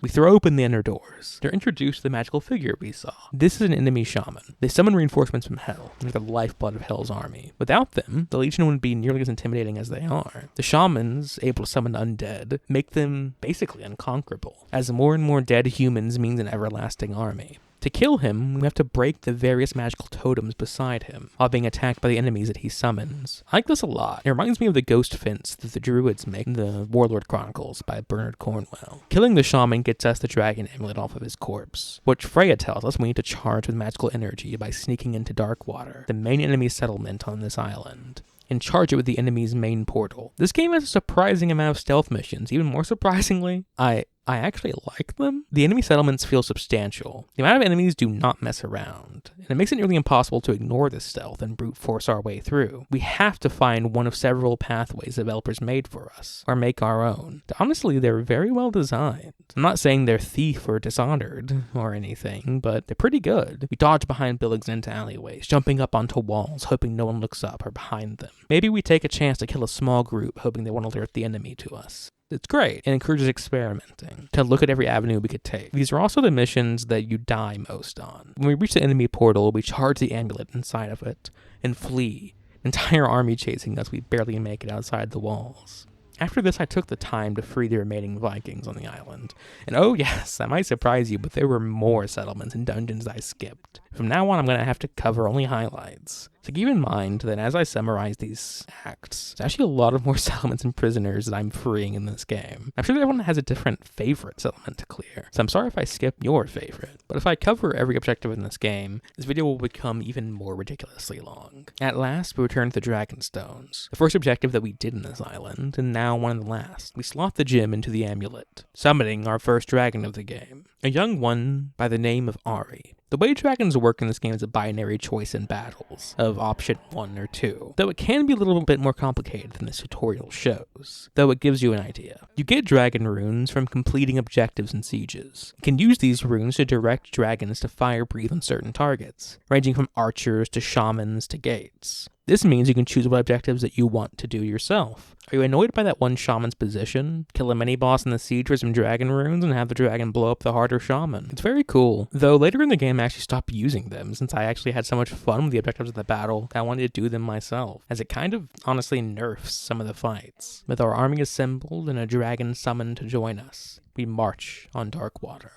We throw open the inner doors. They're introduced to the magical figure we saw. This is an enemy shaman. They summon reinforcements from Hell. They're the lifeblood of Hell's army. Without them, the Legion wouldn't be nearly as intimidating as they are. The shamans, able to summon undead, make them basically unconquerable, as more and more dead humans means an everlasting army. To kill him, we have to break the various magical totems beside him, while being attacked by the enemies that he summons. I like this a lot. It reminds me of the ghost fence that the druids make in the Warlord Chronicles by Bernard Cornwell. Killing the shaman gets us the dragon amulet off of his corpse, which Freya tells us we need to charge with magical energy by sneaking into Darkwater, the main enemy settlement on this island, and charge it with the enemy's main portal. This game has a surprising amount of stealth missions. Even more surprisingly, I actually like them. The enemy settlements feel substantial. The amount of enemies do not mess around, and it makes it nearly impossible to ignore this stealth and brute force our way through. We have to find one of several pathways developers made for us, or make our own. Honestly, they're very well designed. I'm not saying they're Thief or Dishonored or anything, but they're pretty good. We dodge behind buildings into alleyways, jumping up onto walls, hoping no one looks up or behind them. Maybe we take a chance to kill a small group, hoping they won't alert the enemy to us. It's great. It encourages experimenting, to look at every avenue we could take. These are also the missions that you die most on. When we reach the enemy portal, we charge the amulet inside of it and flee. An entire army chasing us, we barely make it outside the walls. After this, I took the time to free the remaining Vikings on the island. And oh yes, that might surprise you, but there were more settlements and dungeons I skipped. From now on, I'm going to have to cover only highlights. So keep in mind that as I summarize these acts, there's actually a lot of more settlements and prisoners that I'm freeing in this game. I'm sure that everyone has a different favorite settlement to clear, so I'm sorry if I skip your favorite. But if I cover every objective in this game, this video will become even more ridiculously long. At last, we return to the Dragonstones, the first objective that we did in this island, and now one of the last. We slot the gem into the amulet, summoning our first dragon of the game, a young one by the name of Ari. The way dragons work in this game is a binary choice in battles, of option 1 or 2, though it can be a little bit more complicated than this tutorial shows, though it gives you an idea. You get dragon runes from completing objectives and sieges. You can use these runes to direct dragons to fire breathe on certain targets, ranging from archers to shamans to gates. This means you can choose what objectives that you want to do yourself. Are you annoyed by that one shaman's position? Kill a mini-boss in the siege with some dragon runes and have the dragon blow up the harder shaman. It's very cool, though later in the game I actually stopped using them since I actually had so much fun with the objectives of the battle that I wanted to do them myself, as it kind of honestly nerfs some of the fights. With our army assembled and a dragon summoned to join us, we march on Darkwater.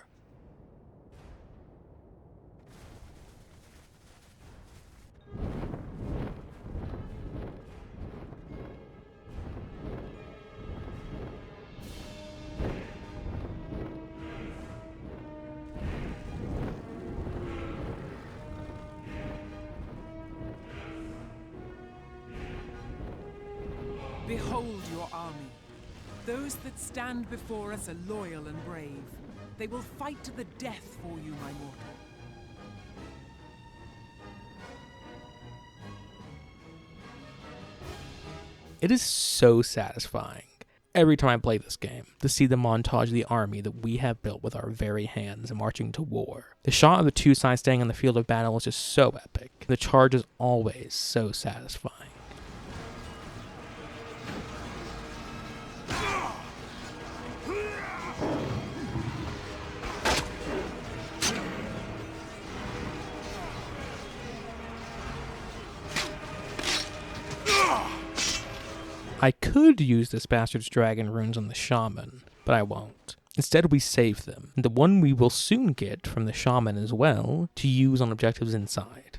Behold your army. Those that stand before us are loyal and brave. They will fight to the death for you, my mortal. It is so satisfying every time I play this game to see the montage of the army that we have built with our very hands marching to war. The shot of the two sides staying on the field of battle is just so epic. The charge is always so satisfying. I could use this bastard's dragon runes on the shaman, but I won't. Instead, we save them, and the one we will soon get from the shaman as well, to use on objectives inside.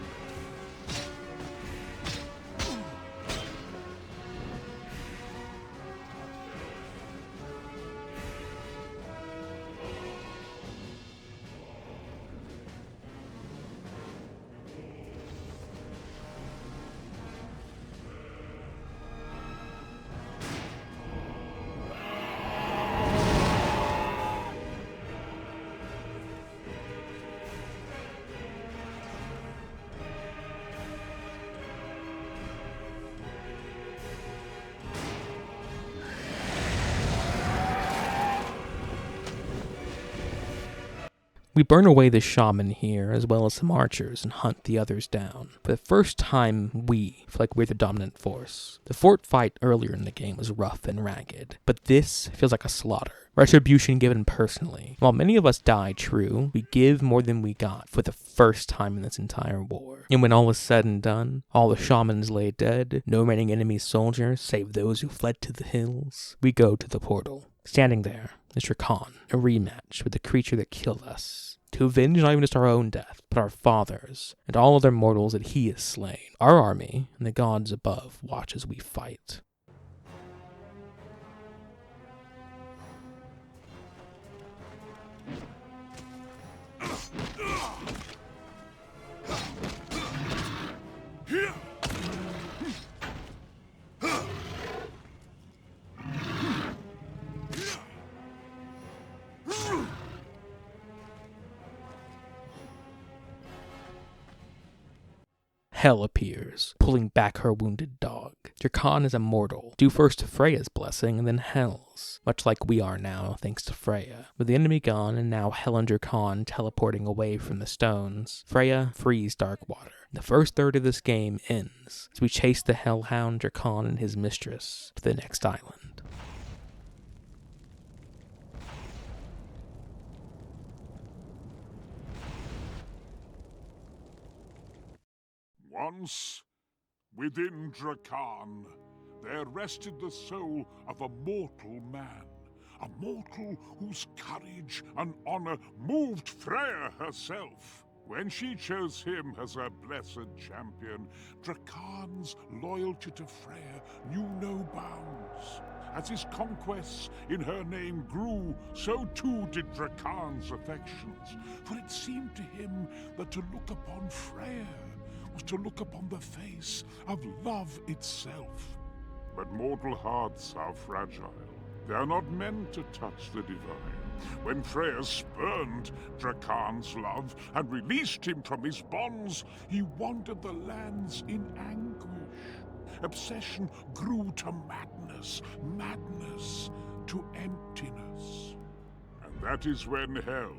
We burn away the shaman here, as well as some archers, and hunt the others down. For the first time, we feel like we're the dominant force. The fort fight earlier in the game was rough and ragged, but this feels like a slaughter. Retribution given personally. While many of us die, true, we give more than we got for the first time in this entire war. And when all is said and done, all the shamans lay dead, no remaining enemy soldiers save those who fled to the hills, we go to the portal. Standing there is Rakan, a rematch with the creature that killed us, to avenge not even just our own death, but our fathers, and all other mortals that he has slain. Our army and the gods above watch as we fight. Hell appears, pulling back her wounded dog. Drakan is immortal, due first to Freya's blessing and then Hel's, much like we are now thanks to Freya. With the enemy gone and now Hel and Drakan teleporting away from the stones, Freya frees Darkwater. The first third of this game ends as we chase the Hellhound Drakan and his mistress to the next island. Once, within Drakan, there rested the soul of a mortal man. A mortal whose courage and honor moved Freya herself. When she chose him as her blessed champion, Drakan's loyalty to Freya knew no bounds. As his conquests in her name grew, so too did Drakan's affections, for it seemed to him that to look upon Freya was to look upon the face of love itself. But mortal hearts are fragile. They are not meant to touch the divine. When Freya spurned Drakan's love and released him from his bonds, he wandered the lands in anguish. Obsession grew to madness, madness to emptiness. And that is when Hel,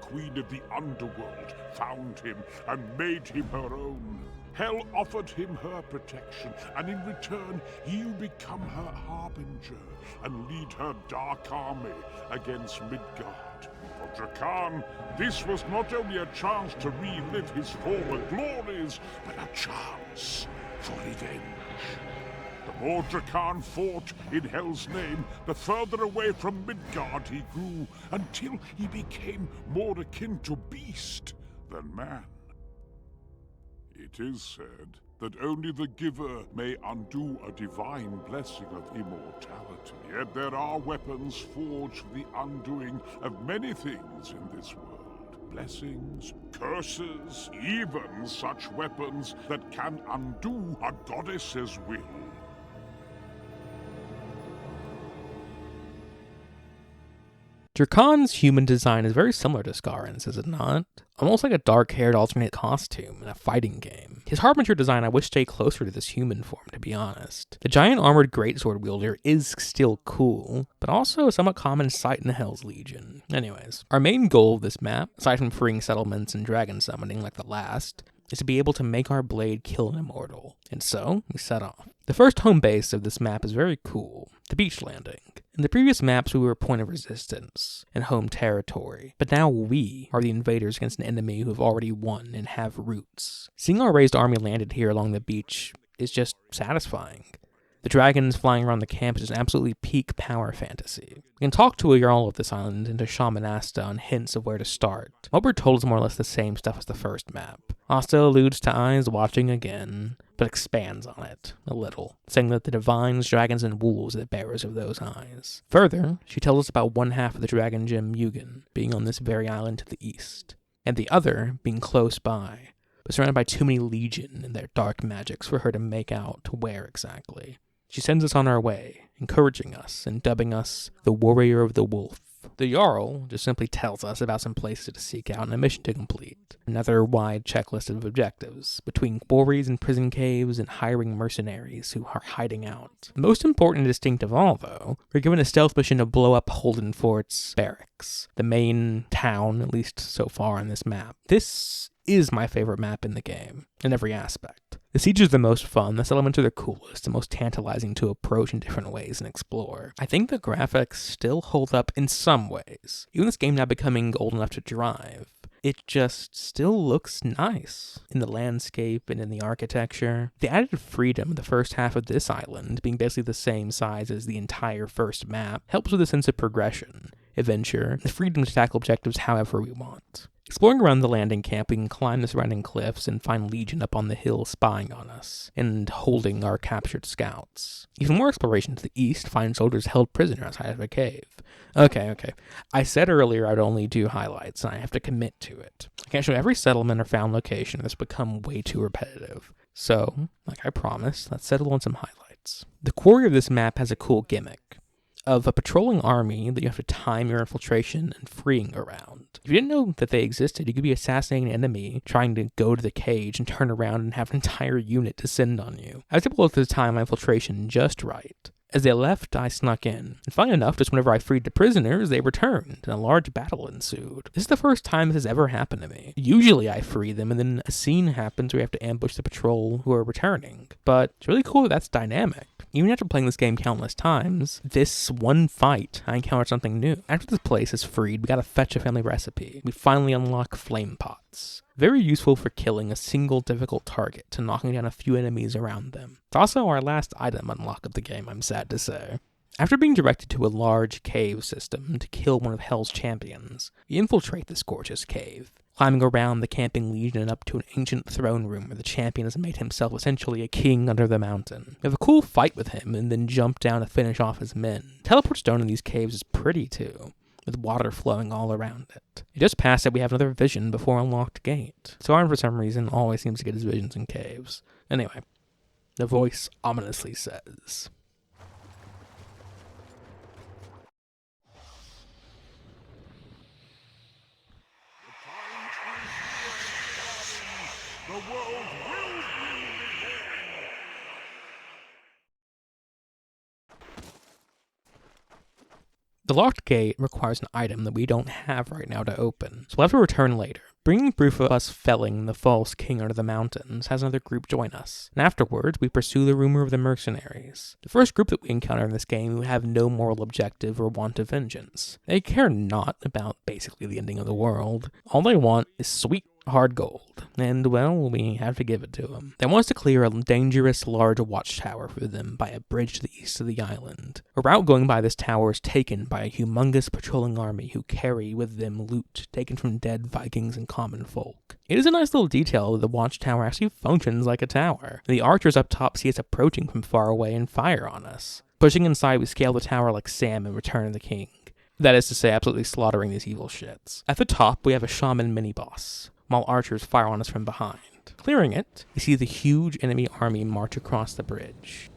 queen of the underworld, found him and made him her own. Hel offered him her protection, and in return he'll become her harbinger and lead her dark army against Midgard. For Drakan, this was not only a chance to relive his former glories, but a chance for revenge. The more Drakan fought in Hel's name, the further away from Midgard he grew, until he became more akin to beast than man. It is said that only the giver may undo a divine blessing of immortality. Yet there are weapons forged for the undoing of many things in this world. Blessings, curses, even such weapons that can undo a goddess's will. Drakan's human design is very similar to Scarin's, is it not? Almost like a dark-haired alternate costume in a fighting game. His Harbinger design I wish stayed closer to this human form, to be honest. The giant armored greatsword wielder is still cool, but also a somewhat common sight in Hell's Legion. Anyways, our main goal of this map, aside from freeing settlements and dragon summoning like the last, is to be able to make our blade kill an immortal. And so, we set off. The first home base of this map is very cool, the beach landing. In the previous maps we were a point of resistance and home territory, but now we are the invaders against an enemy who have already won and have roots. Seeing our raised army landed here along the beach is just satisfying. The dragons flying around the camp is absolutely peak power fantasy. We can talk to a Jarl of this island and to Shaman Asta on hints of where to start. What we're told is more or less the same stuff as the first map. Asta alludes to eyes watching again, but expands on it a little, saying that the divines, dragons, and wolves are the bearers of those eyes. Further, she tells us about one half of the dragon gem Mugen being on this very island to the east, and the other being close by, but surrounded by too many legion and their dark magics for her to make out to where exactly. She sends us on our way, encouraging us and dubbing us the Warrior of the Wolf. The Jarl just simply tells us about some places to seek out and a mission to complete. Another wide checklist of objectives, between quarries and prison caves and hiring mercenaries who are hiding out. Most important and distinct of all, though, we're given a stealth mission to blow up Holden Fort's barracks, the main town, at least so far on this map. This is my favorite map in the game, in every aspect. The sieges are the most fun, the settlements are the coolest, the most tantalizing to approach in different ways and explore. I think the graphics still hold up in some ways. Even this game now becoming old enough to drive, it just still looks nice in the landscape and in the architecture. The added freedom of the first half of this island, being basically the same size as the entire first map, helps with a sense of progression, adventure, the freedom to tackle objectives however we want. Exploring around the landing camp, we can climb the surrounding cliffs and find Legion up on the hill spying on us, and holding our captured scouts. Even more exploration to the east, find soldiers held prisoner outside of a cave. Okay. I said earlier I'd only do highlights, and I have to commit to it. I can't show every settlement or found location, that's become way too repetitive. So, like I promised, let's settle on some highlights. The quarry of this map has a cool gimmick of a patrolling army that you have to time your infiltration and freeing around. If you didn't know that they existed, you could be assassinating an enemy, trying to go to the cage and turn around and have an entire unit descend on you. I was able to time my infiltration just right. As they left, I snuck in, and funny enough, just whenever I freed the prisoners, they returned, and a large battle ensued. This is the first time this has ever happened to me. Usually I free them, and then a scene happens where you have to ambush the patrol who are returning. But it's really cool that that's dynamic. Even after playing this game countless times, this one fight, I encountered something new. After this place is freed, we gotta fetch a family recipe. We finally unlock flame pots. Very useful for killing a single difficult target to knocking down a few enemies around them. It's also our last item unlock of the game, I'm sad to say. After being directed to a large cave system to kill one of Hell's champions, we infiltrate this gorgeous cave. climbing around the camping legion and up to an ancient throne room where the champion has made himself essentially a king under the mountain. We have a cool fight with him and then jump down to finish off his men. Teleport stone in these caves is pretty too, with water flowing all around it. Just past it, we have another vision before a unlocked gate. So Arn, for some reason, always seems to get his visions in caves. Anyway, the voice ominously says, The world will be reborn! The locked gate requires an item that we don't have right now to open, so we'll have to return later. Bringing proof of us felling the false king under the mountains has another group join us, and afterwards we pursue the rumor of the mercenaries. The first group that we encounter in this game who have no moral objective or want of vengeance. They care not about basically the ending of the world. All they want is sweet hard gold, and well, we have to give it to them. They want us to clear a dangerous large watchtower for them by a bridge to the east of the island. A route going by this tower is taken by a humongous patrolling army who carry with them loot taken from dead Vikings and common folk. It is a nice little detail that the watchtower actually functions like a tower. The archers up top see us approaching from far away and fire on us. Pushing inside, we scale the tower like Sam in Return of the King. That is to say, absolutely slaughtering these evil shits. At the top, we have a shaman mini-boss, while archers fire on us from behind. Clearing it, we see the huge enemy army march across the bridge.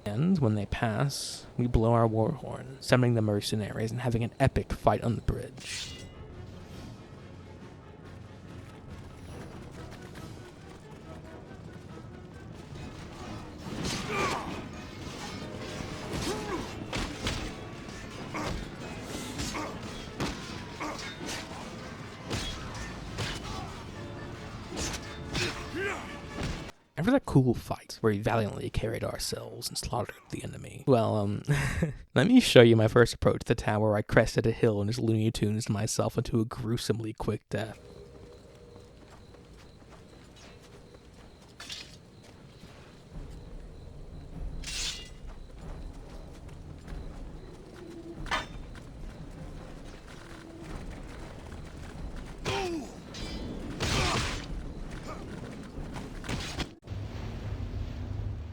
And when they pass, we blow our war horn, summoning the mercenaries and having an epic fight on the bridge. After that cool fight, where we valiantly carried ourselves and slaughtered the enemy, well, let me show you my first approach to the tower. I crested a hill and just Looney Tunes myself into a gruesomely quick death.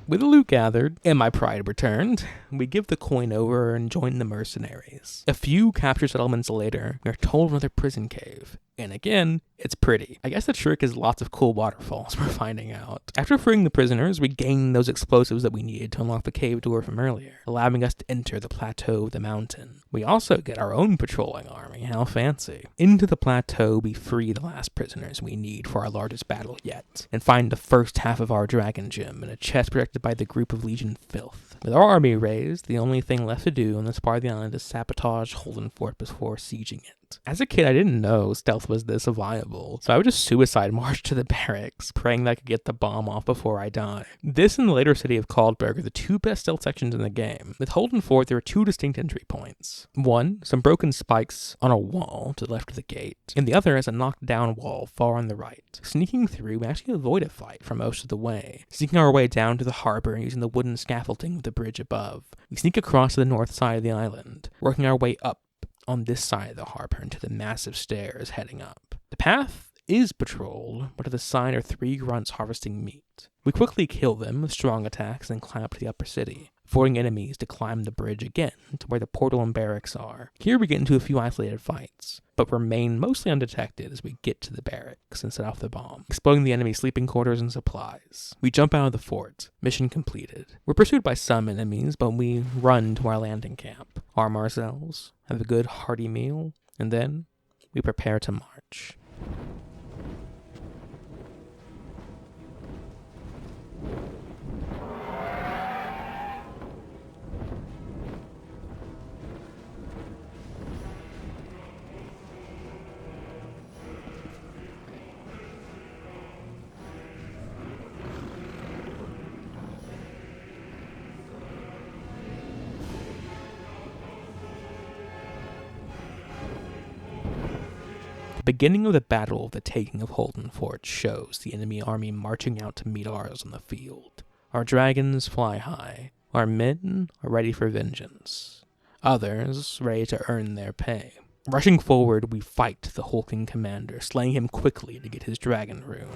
With the loot gathered, and my pride returned, we give the coin over and join the mercenaries. A few capture settlements later, we are told of another prison cave. And again, it's pretty. I guess the trick is lots of cool waterfalls, we're finding out. After freeing the prisoners, we gain those explosives that we needed to unlock the cave door from earlier, allowing us to enter the plateau of the mountain. We also get our own patrolling army, how fancy. Into the plateau, we free the last prisoners we need for our largest battle yet, and find the first half of our dragon gem in a chest protected by the group of Legion filth. With our army raised, the only thing left to do on this part of the island is sabotage Holden Fort before sieging it. As a kid, I didn't know stealth was this viable, so I would just suicide march to the barracks, praying that I could get the bomb off before I die. This and the later city of Caldberg are the two best stealth sections in the game. With Holden Fort, there are two distinct entry points. One, some broken spikes on a wall to the left of the gate, and the other is a knocked down wall far on the right. Sneaking through, we actually avoid a fight for most of the way, sneaking our way down to the harbor using the wooden scaffolding of the bridge above. We sneak across to the north side of the island, working our way up on this side of the harbor into the massive stairs heading up. The path is patrolled, but to the side are 3 grunts harvesting meat. We quickly kill them with strong attacks and climb up to the upper city, avoiding enemies to climb the bridge again to where the portal and barracks are. Here we get into a few isolated fights, but remain mostly undetected as we get to the barracks and set off the bomb, exploding the enemy sleeping quarters and supplies. We jump out of the fort, mission completed. We're pursued by some enemies, but we run to our landing camp, arm ourselves, have a good hearty meal, and then we prepare to march. The beginning of the battle of the taking of Holden Fort shows the enemy army marching out to meet ours on the field. Our dragons fly high. Our men are ready for vengeance. Others ready to earn their pay. Rushing forward, we fight the hulking commander, slaying him quickly to get his dragon rune.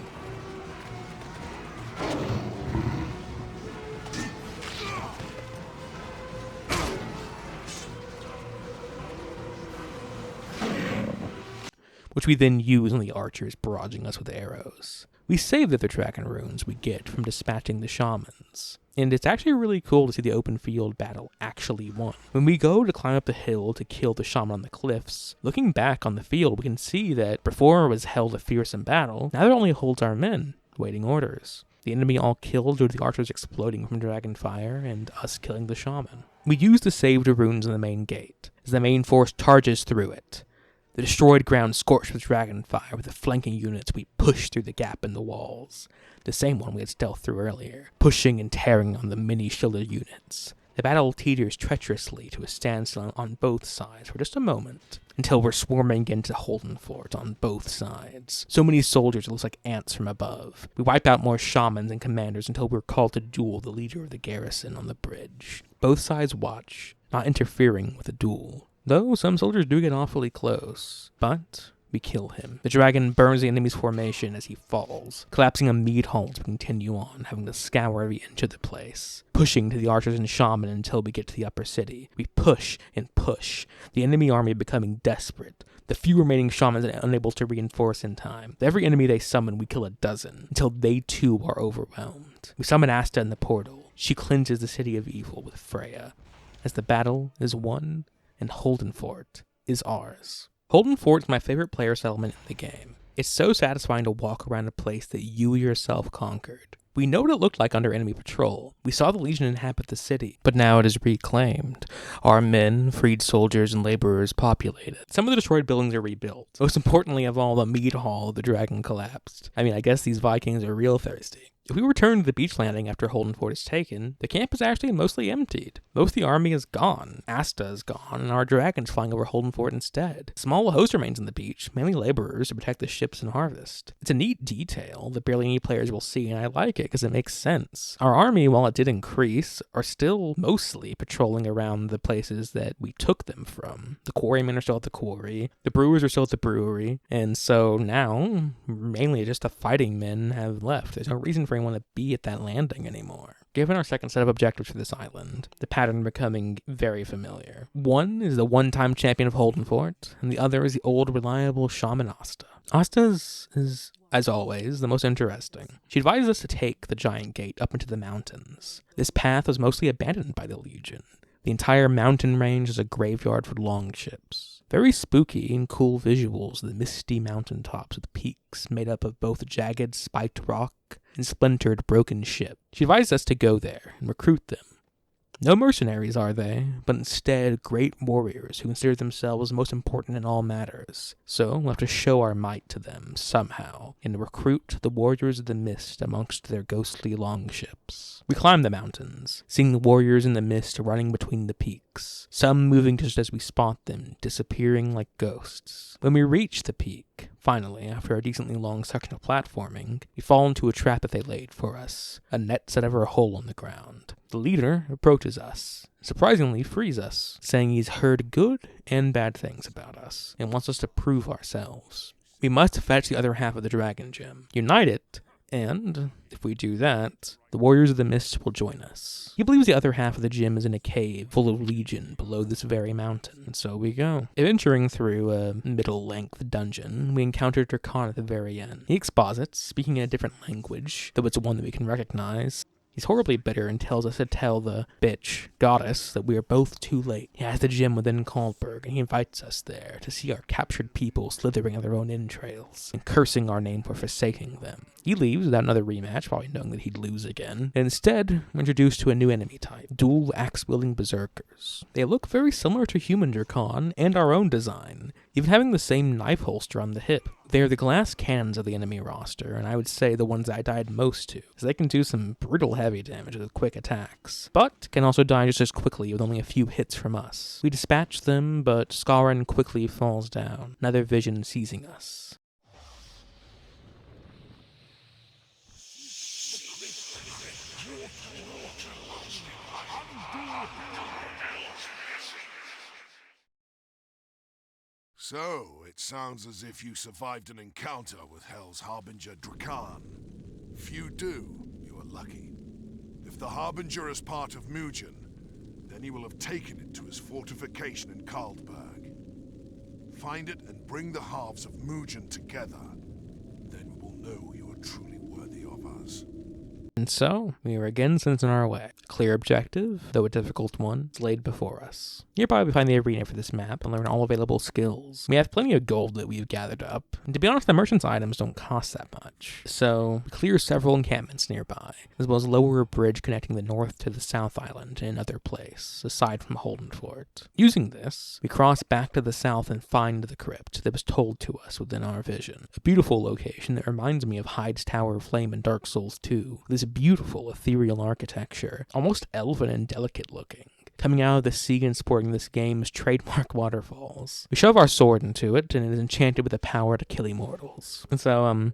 Which we then use on the archers barraging us with arrows. We save the other dragon runes we get from dispatching the shamans. And it's actually really cool to see the open field battle actually won. When we go to climb up the hill to kill the shaman on the cliffs, looking back on the field, we can see that before it was held a fearsome battle, now it only holds our men, waiting orders. The enemy all killed due to the archers exploding from dragon fire, and us killing the shaman. We use the saved runes in the main gate, as the main force charges through it. The destroyed ground scorched with dragon fire, with the flanking units we push through the gap in the walls. The same one we had stealthed through earlier, pushing and tearing on the many shielded units. The battle teeters treacherously to a standstill on both sides for just a moment, until we're swarming into Holden Fort on both sides. So many soldiers, it looks like ants from above. We wipe out more shamans and commanders until we're called to duel the leader of the garrison on the bridge. Both sides watch, not interfering with the duel. Though some soldiers do get awfully close, but we kill him. The dragon burns the enemy's formation as he falls, collapsing a mead hall to continue on, having to scour every inch of the place, pushing to the archers and shaman until we get to the upper city. We push and push, the enemy army becoming desperate. The few remaining shamans are unable to reinforce in time. With every enemy they summon, we kill a dozen, until they too are overwhelmed. We summon Asta in the portal. She cleanses the city of evil with Freya. As the battle is won, and Holden Fort is ours. Holden Fort is my favorite player settlement in the game. It's so satisfying to walk around a place that you yourself conquered. We know what it looked like under enemy patrol. We saw the Legion inhabit the city, but now it is reclaimed. Our men, freed soldiers, and laborers populate it. Some of the destroyed buildings are rebuilt. Most importantly of all, the mead hall, the dragon collapsed. I mean, I guess these Vikings are real thirsty. If we return to the beach landing after Holden Fort is taken, the camp is actually mostly emptied. Most of the army is gone, Asta is gone, and our dragons flying over Holden Fort instead. A small host remains on the beach, mainly laborers to protect the ships and harvest. It's a neat detail that barely any players will see, and I like it because it makes sense. Our army, while it did increase, are still mostly patrolling around the places that we took them from. The quarrymen are still at the quarry, the brewers are still at the brewery, and so now, mainly just the fighting men have left. There's no reason for anyone to be at that landing anymore. Given our second set of objectives for this island, the pattern becoming very familiar. One is the one-time champion of Holden Fort, and the other is the old, reliable shaman Asta. Asta is, as always, the most interesting. She advises us to take the giant gate up into the mountains. This path was mostly abandoned by the Legion. The entire mountain range is a graveyard for longships. Very spooky and cool visuals of the misty mountaintops with peaks made up of both jagged, spiked rock and splintered, broken ship. She advised us to go there and recruit them. No mercenaries are they, but instead great warriors who consider themselves most important in all matters. So we'll have to show our might to them somehow, and recruit the warriors of the mist amongst their ghostly longships. We climb the mountains, seeing the warriors in the mist running between the peaks, some moving just as we spot them, disappearing like ghosts. When we reach the peak, finally, after a decently long section of platforming, we fall into a trap that they laid for us, a net set over a hole in the ground. The leader approaches us, surprisingly frees us, saying he's heard good and bad things about us, and wants us to prove ourselves. We must fetch the other half of the dragon gem, unite it, and, if we do that, the warriors of the mist will join us. He believes the other half of the gem is in a cave full of legion below this very mountain, and so we go. Adventuring through a middle-length dungeon, we encounter Turkan at the very end. He exposits, speaking in a different language, though it's one that we can recognize. He's horribly bitter and tells us to tell the goddess, that we are both too late. He has the gem within Caldberg, and he invites us there to see our captured people slithering of their own entrails, and cursing our name for forsaking them. He leaves without another rematch, probably knowing that he'd lose again. And instead, we're introduced to a new enemy type, dual axe-wielding berserkers. They look very similar to human Durkan and our own design, even having the same knife holster on the hip. They are the glass cannons of the enemy roster, and I would say the ones I died most to, as they can do some brutal heavy damage with quick attacks, but can also die just as quickly with only a few hits from us. We dispatch them, but Skarin quickly falls down, another vision seizing us. So, it sounds as if you survived an encounter with Hell's Harbinger Drakan. If you do, you are lucky. If the Harbinger is part of Mugen, then he will have taken it to his fortification in Caldberg. Find it and bring the halves of Mugen together. Then we will know you are truly worthy of us. And so, we are again sent on our way. A clear objective, though a difficult one, is laid before us. Nearby we find the arena for this map and learn all available skills. We have plenty of gold that we've gathered up, and to be honest, the merchant's items don't cost that much. So, we clear several encampments nearby, as well as lower a bridge connecting the north to the south island in another place, aside from Holden Fort. Using this, we cross back to the south and find the crypt that was told to us within our vision. A beautiful location that reminds me of Hyde's Tower of Flame in Dark Souls 2. This beautiful ethereal architecture, almost elven and delicate looking. Coming out of the sea and sporting this game's trademark waterfalls. We shove our sword into it, and it is enchanted with the power to kill immortals. And so,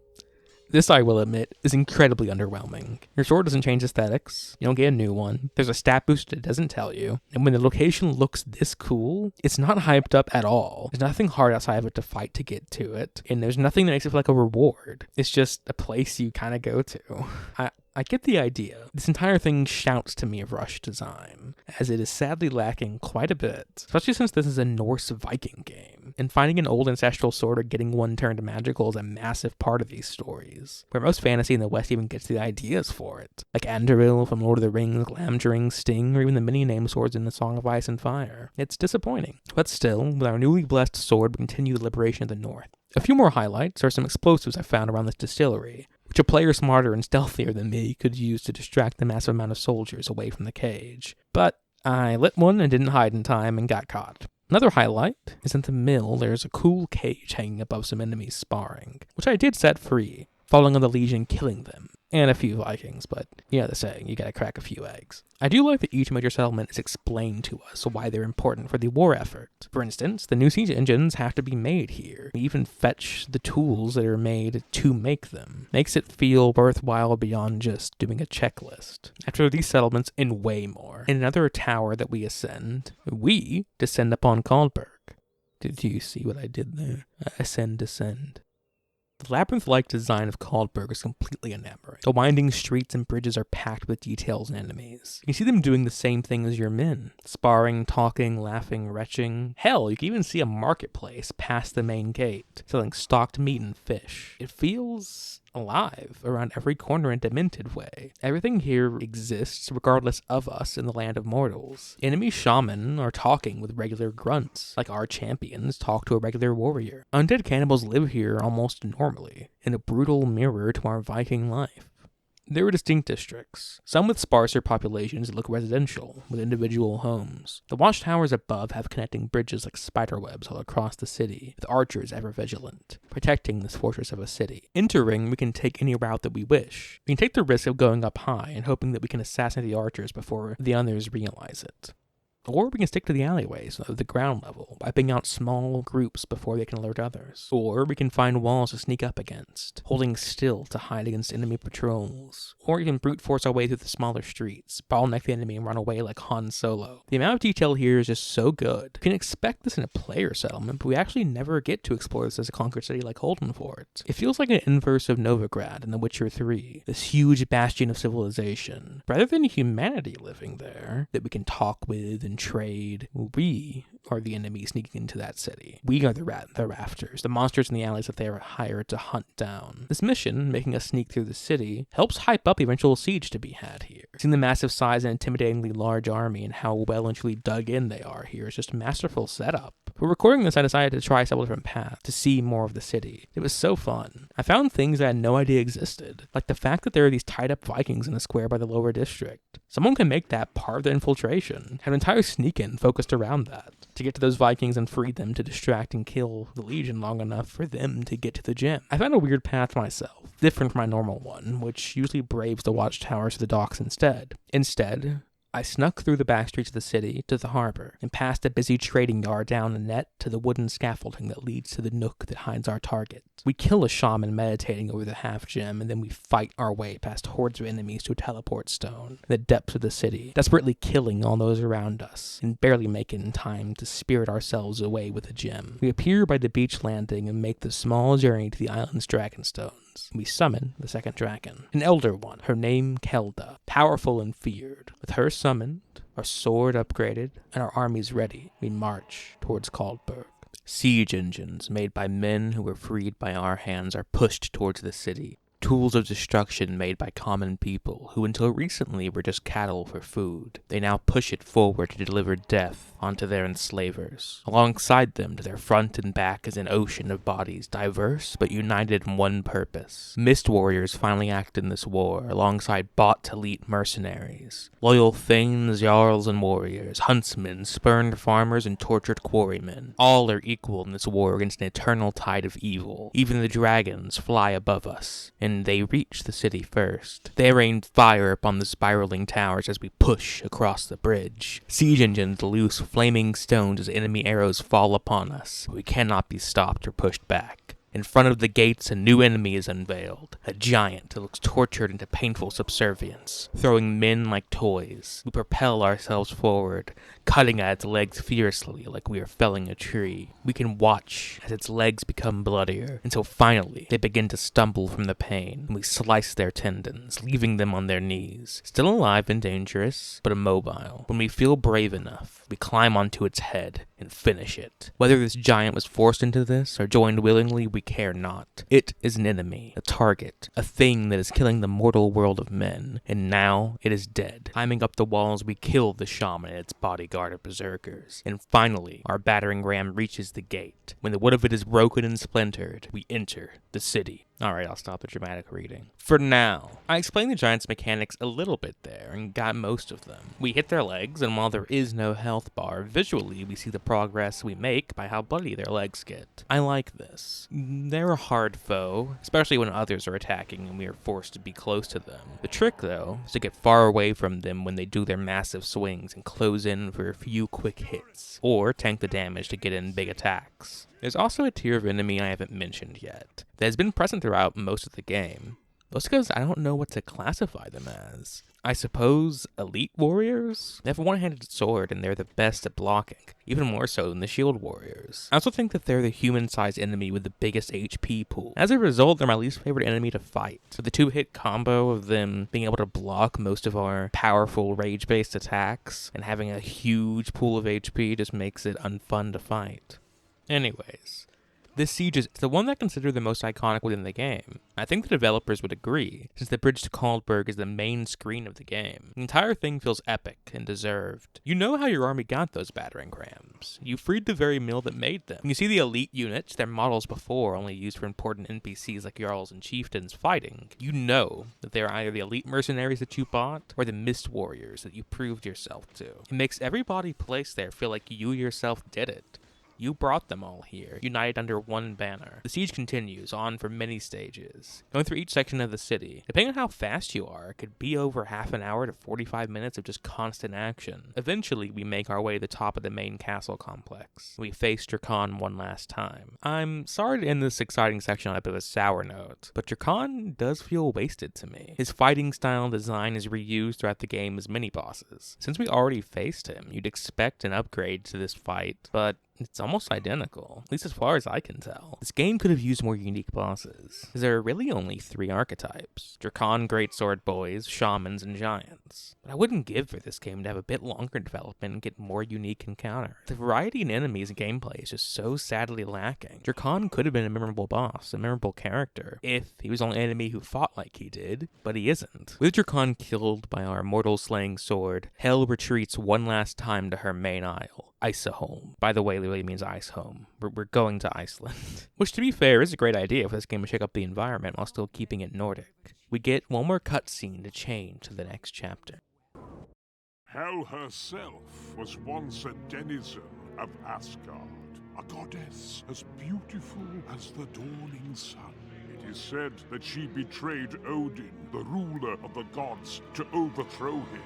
this, I will admit, is incredibly underwhelming. Your sword doesn't change aesthetics, you don't get a new one, there's a stat boost it doesn't tell you, and when the location looks this cool, it's not hyped up at all. There's nothing hard outside of it to fight to get to it, and there's nothing that makes it feel like a reward. It's just a place you kind of go to. I get the idea. This entire thing shouts to me of Rush design, as it is sadly lacking quite a bit, especially since this is a Norse Viking game, and finding an old ancestral sword or getting one turned magical is a massive part of these stories, where most fantasy in the West even gets the ideas for it, like Anduril from Lord of the Rings, Glamdring, Sting, or even the many-name swords in the Song of Ice and Fire. It's disappointing, but still, with our newly blessed sword, we continue the liberation of the North. A few more highlights are some explosives I found around this distillery, which a player smarter and stealthier than me could use to distract the massive amount of soldiers away from the cage. But I lit one and didn't hide in time and got caught. Another highlight is at the mill there's a cool cage hanging above some enemies sparring, which I did set free, following on the Legion killing them, and a few Vikings, but you know the saying, you gotta crack a few eggs. I do like that each major settlement is explained to us why they're important for the war effort. For instance, the new siege engines have to be made here. We even fetch the tools that are made to make them. Makes it feel worthwhile beyond just doing a checklist. After these settlements and way more, in another tower that we ascend, we descend upon Caldberg. Did you see what I did there? Ascend, descend. The labyrinth-like design of Caldberg is completely enamoring. The winding streets and bridges are packed with details and enemies. You can see them doing the same thing as your men. Sparring, talking, laughing, retching. Hell, you can even see a marketplace past the main gate, selling stocked meat and fish. It feels alive around every corner in a demented way. Everything here exists regardless of us in the land of mortals. Enemy shaman are talking with regular grunts, like our champions talk to a regular warrior. Undead cannibals live here almost normally, in a brutal mirror to our Viking life. There are distinct districts, some with sparser populations that look residential, with individual homes. The watchtowers above have connecting bridges like spiderwebs all across the city, with archers ever vigilant, protecting this fortress of a city. Entering, we can take any route that we wish. We can take the risk of going up high and hoping that we can assassinate the archers before the others realize it. Or we can stick to the alleyways of the ground level, wiping out small groups before they can alert others. Or we can find walls to sneak up against, holding still to hide against enemy patrols. Or we can brute force our way through the smaller streets, bottleneck the enemy and run away like Han Solo. The amount of detail here is just so good. You can expect this in a player settlement, but we actually never get to explore this as a conquered city like Holden Fort. It feels like an inverse of Novigrad in The Witcher 3, this huge bastion of civilization. Rather than humanity living there, that we can talk with and trade, we are the enemy sneaking into that city. We are the rat in the rafters, the monsters in the alleys that they are hired to hunt down. This mission, making us sneak through the city, helps hype up the eventual siege to be had here. Seeing the massive size and intimidatingly large army and how well and truly dug in they are here is just a masterful setup. For recording this, I decided to try several different paths to see more of the city. It was so fun. I found things I had no idea existed, like the fact that there are these tied-up Vikings in a square by the lower district. Someone can make that part of the infiltration, have an entire sneak-in focused around that, to get to those Vikings and free them to distract and kill the Legion long enough for them to get to the gem. I found a weird path myself, different from my normal one, which usually braves the watchtowers to the docks instead. Instead, I snuck through the back streets of the city to the harbor, and past the busy trading yard down a net to the wooden scaffolding that leads to the nook that hides our target. We kill a shaman meditating over the half-gem, and then we fight our way past hordes of enemies to a teleport stone in the depths of the city, desperately killing all those around us, and barely making time to spirit ourselves away with the gem. We appear by the beach landing and make the small journey to the island's dragonstones. We summon the second dragon, an elder one, her name Kelda, powerful and feared. With her summoned, our sword upgraded, and our armies ready, we march towards Caldberg. Siege engines made by men who were freed by our hands are pushed towards the city. Tools of destruction made by common people who until recently were just cattle for food. They now push it forward to deliver death onto their enslavers. Alongside them, to their front and back, is an ocean of bodies, diverse but united in one purpose. Mist warriors finally act in this war, alongside bought elite mercenaries. Loyal thanes, jarls, and warriors, huntsmen, spurned farmers, and tortured quarrymen. All are equal in this war against an eternal tide of evil. Even the dragons fly above us, and they reach the city first. They rain fire upon the spiraling towers as we push across the bridge. Siege engines loose flaming stones as enemy arrows fall upon us. We cannot be stopped or pushed back. In front of the gates, a new enemy is unveiled. A giant that looks tortured into painful subservience. Throwing men like toys, we propel ourselves forward, cutting at its legs fiercely like we are felling a tree. We can watch as its legs become bloodier, until finally they begin to stumble from the pain, and we slice their tendons, leaving them on their knees. Still alive and dangerous, but immobile. When we feel brave enough, we climb onto its head and finish it. Whether this giant was forced into this or joined willingly, we care not. It is an enemy, a target, a thing that is killing the mortal world of men, and now it is dead. Climbing up the walls, we kill the shaman and its bodyguard of berserkers, and finally, our battering ram reaches the gate. When the wood of it is broken and splintered, we enter the city. Alright, I'll stop the dramatic reading. For now, I explained the giant's mechanics a little bit there, and got most of them. We hit their legs, and while there is no health bar, visually we see the progress we make by how bloody their legs get. I like this. They're a hard foe, especially when others are attacking and we are forced to be close to them. The trick, though, is to get far away from them when they do their massive swings and close in for a few quick hits, or tank the damage to get in big attacks. There's also a tier of enemy I haven't mentioned yet, that has been present throughout most of the game, mostly because I don't know what to classify them as. I suppose elite warriors? They have a one-handed sword and they're the best at blocking, even more so than the shield warriors. I also think that they're the human-sized enemy with the biggest HP pool. As a result, they're my least favorite enemy to fight. With the two-hit combo of them being able to block most of our powerful rage-based attacks, and having a huge pool of HP just makes it unfun to fight. Anyways, this siege is the one that I consider the most iconic within the game. I think the developers would agree, since the bridge to Caldberg is the main screen of the game. The entire thing feels epic and deserved. You know how your army got those battering rams. You freed the very mill that made them. When you see the elite units, their models before only used for important NPCs like Jarls and Chieftains fighting, you know that they're either the elite mercenaries that you bought, or the mist warriors that you proved yourself to. It makes everybody placed there feel like you yourself did it. You brought them all here, united under one banner. The siege continues on for many stages, going through each section of the city. Depending on how fast you are, it could be over half an hour to 45 minutes of just constant action. Eventually, we make our way to the top of the main castle complex. We face Drakan one last time. I'm sorry to end this exciting section on a bit of a sour note, but Drakan does feel wasted to me. His fighting style and design is reused throughout the game as mini-bosses. Since we already faced him, you'd expect an upgrade to this fight, but it's almost identical, at least as far as I can tell. This game could have used more unique bosses, because there are really only 3 archetypes: Drakan, Greatsword Boys, Shamans, and Giants. But I wouldn't give for this game to have a bit longer development and get more unique encounters. The variety in enemies and gameplay is just so sadly lacking. Drakan could have been a memorable boss, a memorable character, if he was the only enemy who fought like he did, but he isn't. With Drakan killed by our mortal-slaying sword, Hel retreats one last time to her main isle, Iceholm. By the way, literally means ice home. We're going to Iceland. Which, to be fair, is a great idea for this game to shake up the environment while still keeping it Nordic. We get one more cutscene to change to the next chapter. Hel herself was once a denizen of Asgard, a goddess as beautiful as the dawning sun. It is said that she betrayed Odin, the ruler of the gods, to overthrow him.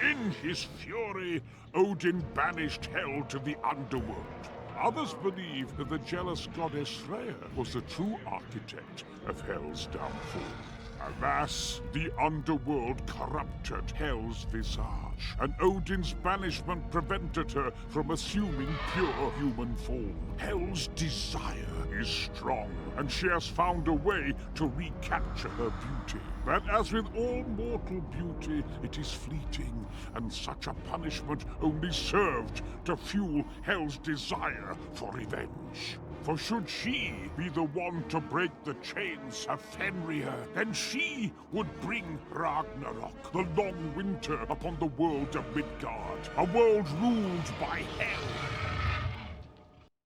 In his fury, Odin banished Hel to the underworld. Others believe that the jealous goddess Freya was the true architect of Hel's downfall. Alas, the underworld corrupted Hel's visage, and Odin's banishment prevented her from assuming pure human form. Hel's desire is strong, and she has found a way to recapture her beauty. But as with all mortal beauty, it is fleeting, and such a punishment only served to fuel Hel's desire for revenge. For should she be the one to break the chains of Fenrir, then she would bring Ragnarok, the long winter, upon the world of Midgard, a world ruled by Hel.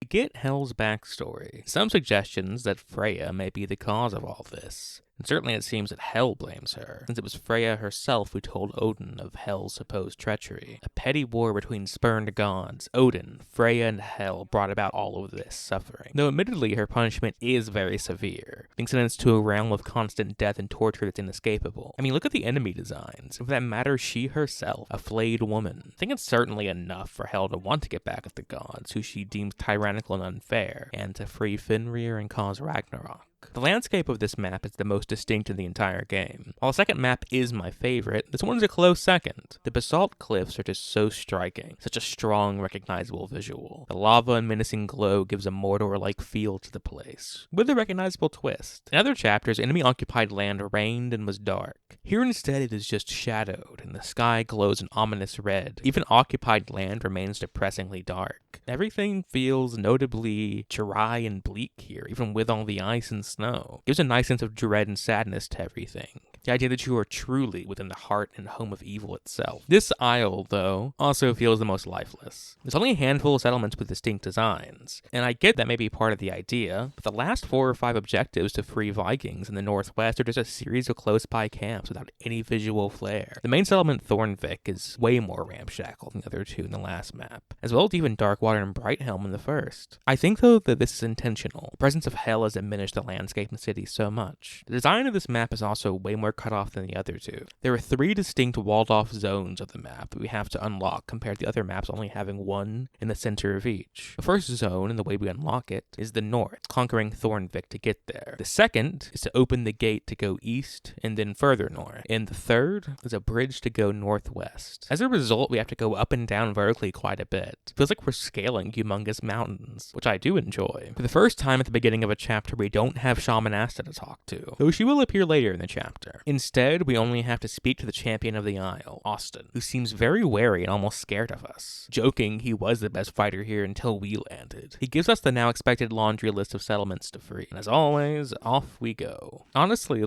We get Hel's backstory. Some suggestions that Freya may be the cause of all this. And certainly it seems that Hel blames her, since it was Freya herself who told Odin of Hel's supposed treachery. A petty war between spurned gods, Odin, Freya, and Hel brought about all of this suffering. Though admittedly her punishment is very severe, being sentenced to a realm of constant death and torture that's inescapable. I mean, look at the enemy designs. And for that matter, she herself, a flayed woman. I think it's certainly enough for Hel to want to get back at the gods, who she deems tyrannical and unfair, and to free Fenrir and cause Ragnarok. The landscape of this map is the most distinct in the entire game. While the second map is my favorite, this one's a close second. The basalt cliffs are just so striking, such a strong, recognizable visual. The lava and menacing glow gives a Mordor-like feel to the place, with a recognizable twist. In other chapters, enemy-occupied land rained and was dark. Here instead it is just shadowed, and the sky glows an ominous red. Even occupied land remains depressingly dark. Everything feels notably dry and bleak here, even with all the ice and snow. Gives a nice sense of dread and sadness to everything. The idea that you are truly within the heart and home of evil itself. This isle, though, also feels the most lifeless. There's only a handful of settlements with distinct designs, and I get that may be part of the idea, but the last 4 or 5 objectives to free Vikings in the northwest are just a series of close-by camps without any visual flair. The main settlement, Thornvik, is way more ramshackle than the other 2 in the last map, as well as even Darkwater and Brighthelm in the first. I think, though, that this is intentional. The presence of Hel has diminished the landscape and city so much. The design of this map is also way more cut off than the other 2. There are 3 distinct walled-off zones of the map that we have to unlock, compared to the other maps only having 1 in the center of each. The first zone, and the way we unlock it, is the north, conquering Thornvik to get there. The second is to open the gate to go east, and then further north. And the third is a bridge to go northwest. As a result, we have to go up and down vertically quite a bit. It feels like we're scaling humongous mountains, which I do enjoy. For the first time at the beginning of a chapter, we don't have Shaman Asta to talk to, though she will appear later in the chapter. Instead, we only have to speak to the champion of the Isle, Austin, who seems very wary and almost scared of us. Joking, he was the best fighter here until we landed. He gives us the now expected laundry list of settlements to free, and as always, off we go. Honestly,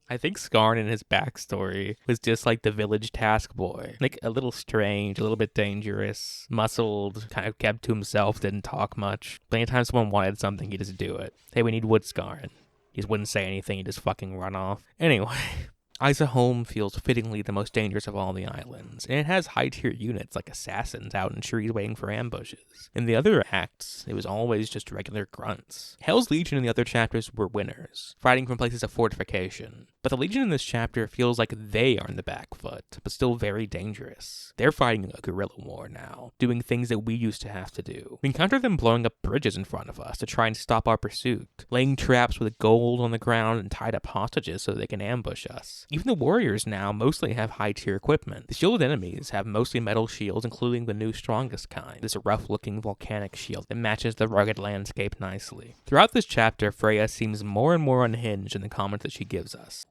I think Skarn in his backstory was just like the village task boy. Like, a little strange, a little bit dangerous, muscled, kind of kept to himself, didn't talk much. But anytime someone wanted something, he'd just do it. Hey, we need wood, Skarn. He just wouldn't say anything, he'd just fucking run off. Anyway, Iceland feels fittingly the most dangerous of all the islands, and it has high-tier units like assassins out in trees waiting for ambushes. In the other acts, it was always just regular grunts. Hel's Legion in the other chapters were winners, fighting from places of fortification. But the Legion in this chapter feels like they are in the back foot, but still very dangerous. They're fighting a guerrilla war now, doing things that we used to have to do. We encounter them blowing up bridges in front of us to try and stop our pursuit, laying traps with gold on the ground and tied up hostages so they can ambush us. Even the warriors now mostly have high-tier equipment. The shielded enemies have mostly metal shields, including the new strongest kind, this rough-looking volcanic shield that matches the rugged landscape nicely. Throughout this chapter, Freya seems more and more unhinged in the comments that she gives us.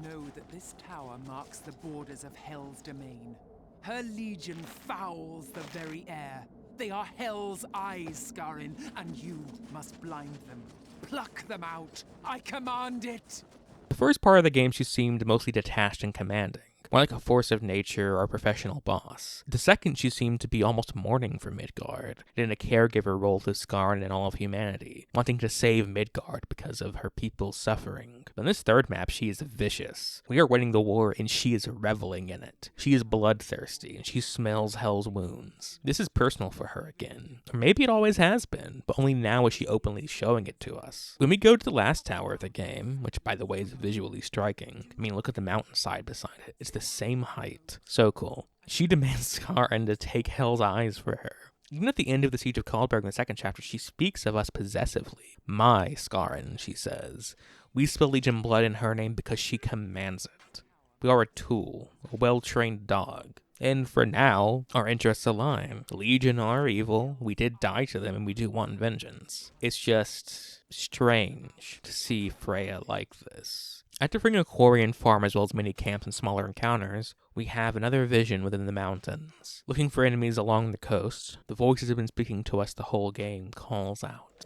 Know that this tower marks the borders of Hel's domain. Her legion fouls the very air. They are Hel's eyes, Skarin, and you must blind them. Pluck them out. I command it. The first part of the game she seemed mostly detached and commanding, more like a force of nature or a professional boss. The second she seemed to be almost mourning for Midgard, and in a caregiver role to Skarn and all of humanity, wanting to save Midgard because of her people's suffering. But in this third map, she is vicious. We are winning the war and she is reveling in it. She is bloodthirsty and she smells Hel's wounds. This is personal for her again. Or maybe it always has been, but only now is she openly showing it to us. When we go to the last tower of the game, which by the way is visually striking, I mean look at the mountainside beside it. It's the the same height. So cool. She demands Scarran to take Hell's eyes for her. Even at the end of the Siege of Caldberg in the second chapter, she speaks of us possessively. My Scarran, she says. We spill Legion blood in her name because she commands it. We are a tool, a well-trained dog. And for now, our interests align. The Legion are evil, we did die to them, and we do want vengeance. It's just strange to see Freya like this. After freeing a quarry and farm as well as many camps and smaller encounters, we have another vision within the mountains. Looking for enemies along the coast, the voices have been speaking to us the whole game calls out.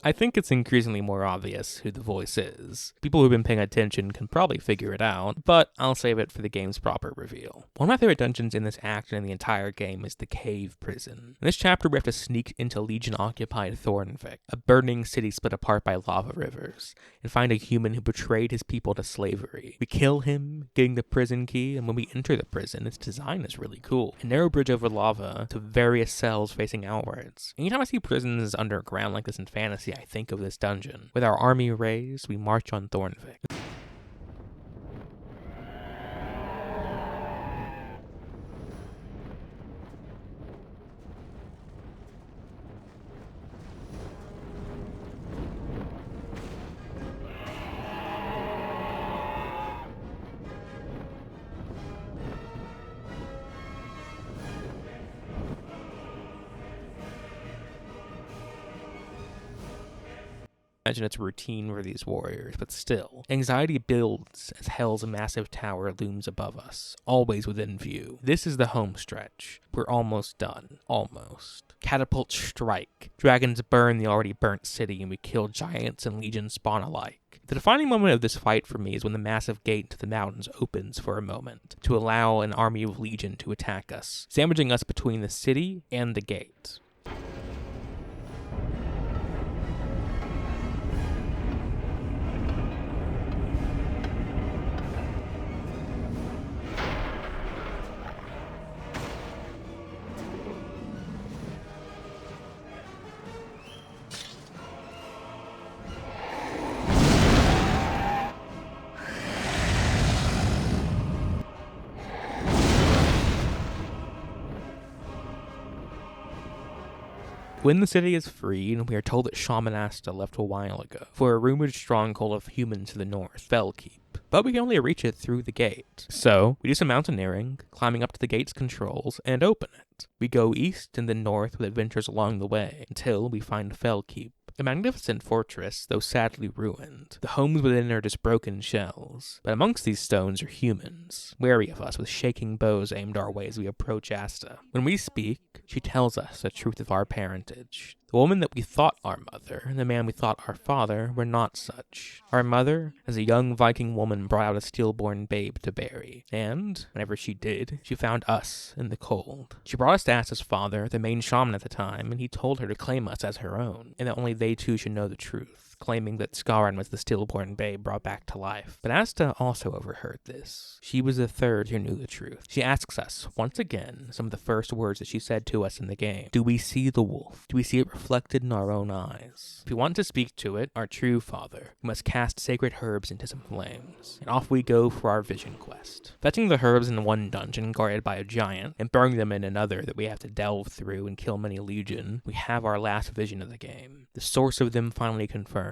I think it's increasingly more obvious who the voice is. People who've been paying attention can probably figure it out, but I'll save it for the game's proper reveal. One of my favorite dungeons in this act and in the entire game is the Cave Prison. In this chapter, we have to sneak into Legion-occupied Thornvik, a burning city split apart by lava rivers, and find a human who betrayed his people to slavery. We kill him, getting the prison key, and when we enter the prison, its design is really cool. A narrow bridge over lava to various cells facing outwards. Anytime I see prisons underground like this in fantasy, I think of this dungeon. With our army raised, we march on Thornvik. Imagine it's routine for these warriors, but still. Anxiety builds as Hell's massive tower looms above us, always within view. This is the home stretch. We're almost done. Almost. Catapults strike. Dragons burn the already burnt city, and we kill giants and legion spawn alike. The defining moment of this fight for me is when the massive gate to the mountains opens for a moment, to allow an army of legion to attack us, sandwiching us between the city and the gate. When the city is freed, we are told that Shaman Asta left a while ago for a rumored stronghold of humans to the north, Fellkeep. But we can only reach it through the gate. So, we do some mountaineering, climbing up to the gate's controls, and open it. We go east and then north with adventures along the way, until we find Fellkeep. A magnificent fortress, though sadly ruined. The homes within are just broken shells. But amongst these stones are humans, wary of us with shaking bows aimed our way as we approach Asta. When we speak, she tells us the truth of our parentage. The woman that we thought our mother, and the man we thought our father, were not such. Our mother, as a young Viking woman, brought out a stillborn babe to bury. And, whenever she did, she found us in the cold. She brought us to Asta's father, the main shaman at the time, and he told her to claim us as her own, and that only they two should know the truth, claiming that Scarran was the stillborn babe brought back to life. But Asta also overheard this. She was the third who knew the truth. She asks us, once again, some of the first words that she said to us in the game. Do we see the wolf? Do we see it reflected in our own eyes? If we want to speak to it, our true father, we must cast sacred herbs into some flames. And off we go for our vision quest. Fetching the herbs in one dungeon guarded by a giant, and burning them in another that we have to delve through and kill many legion, we have our last vision of the game. The source of them finally confirmed.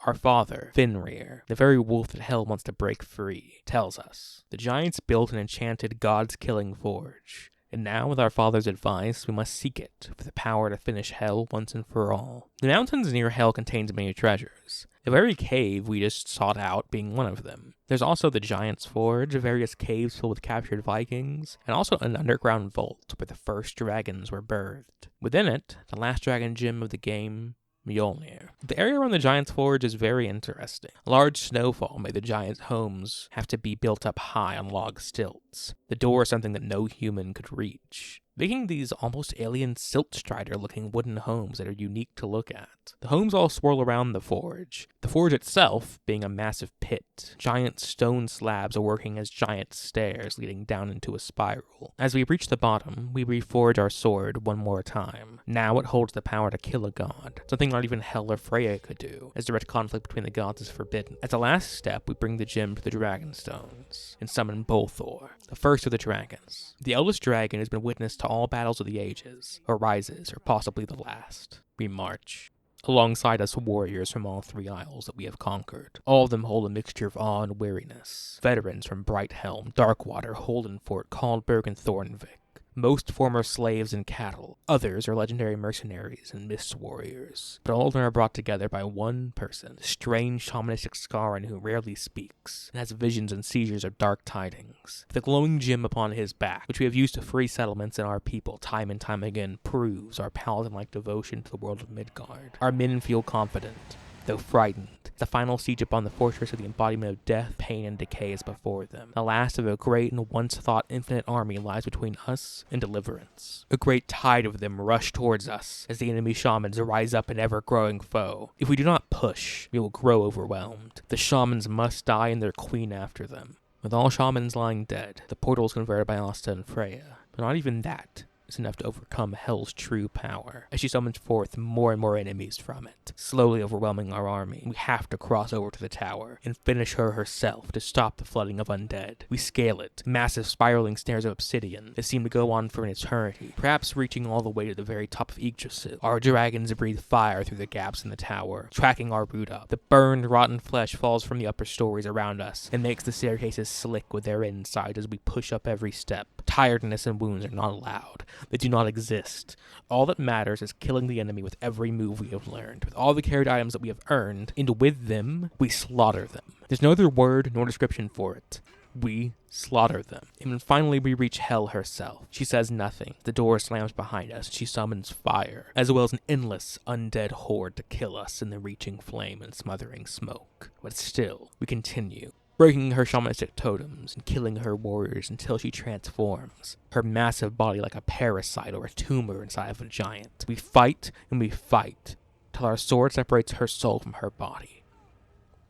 Our father, Fenrir, the very wolf that Hell wants to break free, tells us. The giants built an enchanted gods-killing forge, and now, with our father's advice, we must seek it for the power to finish Hell once and for all. The mountains near Hell contains many treasures, the very cave we just sought out being one of them. There's also the Giant's Forge, various caves filled with captured Vikings, and also an underground vault where the first dragons were birthed. Within it, the last dragon gem of the game, Mjolnir. The area around the Giant's Forge is very interesting. A large snowfall made the Giant's homes have to be built up high on log stilts. The door is something that no human could reach, making these almost alien silt-strider-looking wooden homes that are unique to look at. The homes all swirl around the forge itself being a massive pit. Giant stone slabs are working as giant stairs leading down into a spiral. As we reach the bottom, we reforge our sword one more time. Now it holds the power to kill a god, something not even Hel or Freya could do, as direct conflict between the gods is forbidden. As a last step, we bring the gem to the dragon stones and summon Bolthor, the first of the dragons. The eldest dragon has been witness to all battles of the ages, or rises, or possibly the last. We march. Alongside us warriors from all 3 isles that we have conquered. All of them hold a mixture of awe and weariness. Veterans from Brighthelm, Darkwater, Holdenfort, Caldberg, and Thornvik. Most former slaves and cattle. Others are legendary mercenaries and mist warriors. But all of them are brought together by one person, a strange shamanistic Scaran who rarely speaks, and has visions and seizures of dark tidings. The glowing gem upon his back, which we have used to free settlements and our people time and time again, proves our paladin-like devotion to the world of Midgard. Our men feel confident, though frightened. The final siege upon the fortress of the embodiment of death, pain, and decay is before them. The last of a great and once-thought infinite army lies between us and deliverance. A great tide of them rush towards us as the enemy shamans rise up an ever-growing foe. If we do not push, we will grow overwhelmed. The shamans must die and their queen after them. With all shamans lying dead, the portal is converted by Asta and Freya. But not even that is enough to overcome Hel's true power, as she summons forth more and more enemies from it, slowly overwhelming our army. We have to cross over to the tower and finish her herself to stop the flooding of undead. We scale it, massive spiraling stairs of obsidian that seem to go on for an eternity, perhaps reaching all the way to the very top of Yggdrasil. Our dragons breathe fire through the gaps in the tower, tracking our route up. The burned, rotten flesh falls from the upper stories around us and makes the staircases slick with their inside as we push up every step. Tiredness and wounds are not allowed. They do not exist. All that matters is killing the enemy with every move we have learned, with all the carried items that we have earned, and with them, we slaughter them. There's no other word nor description for it. We slaughter them. And then finally we reach Hel herself. She says nothing. The door slams behind us. She summons fire, as well as an endless undead horde to kill us in the reaching flame and smothering smoke. But still, we continue, breaking her shamanistic totems and killing her warriors until she transforms, her massive body like a parasite or a tumor inside of a giant. We fight and we fight, till our sword separates her soul from her body.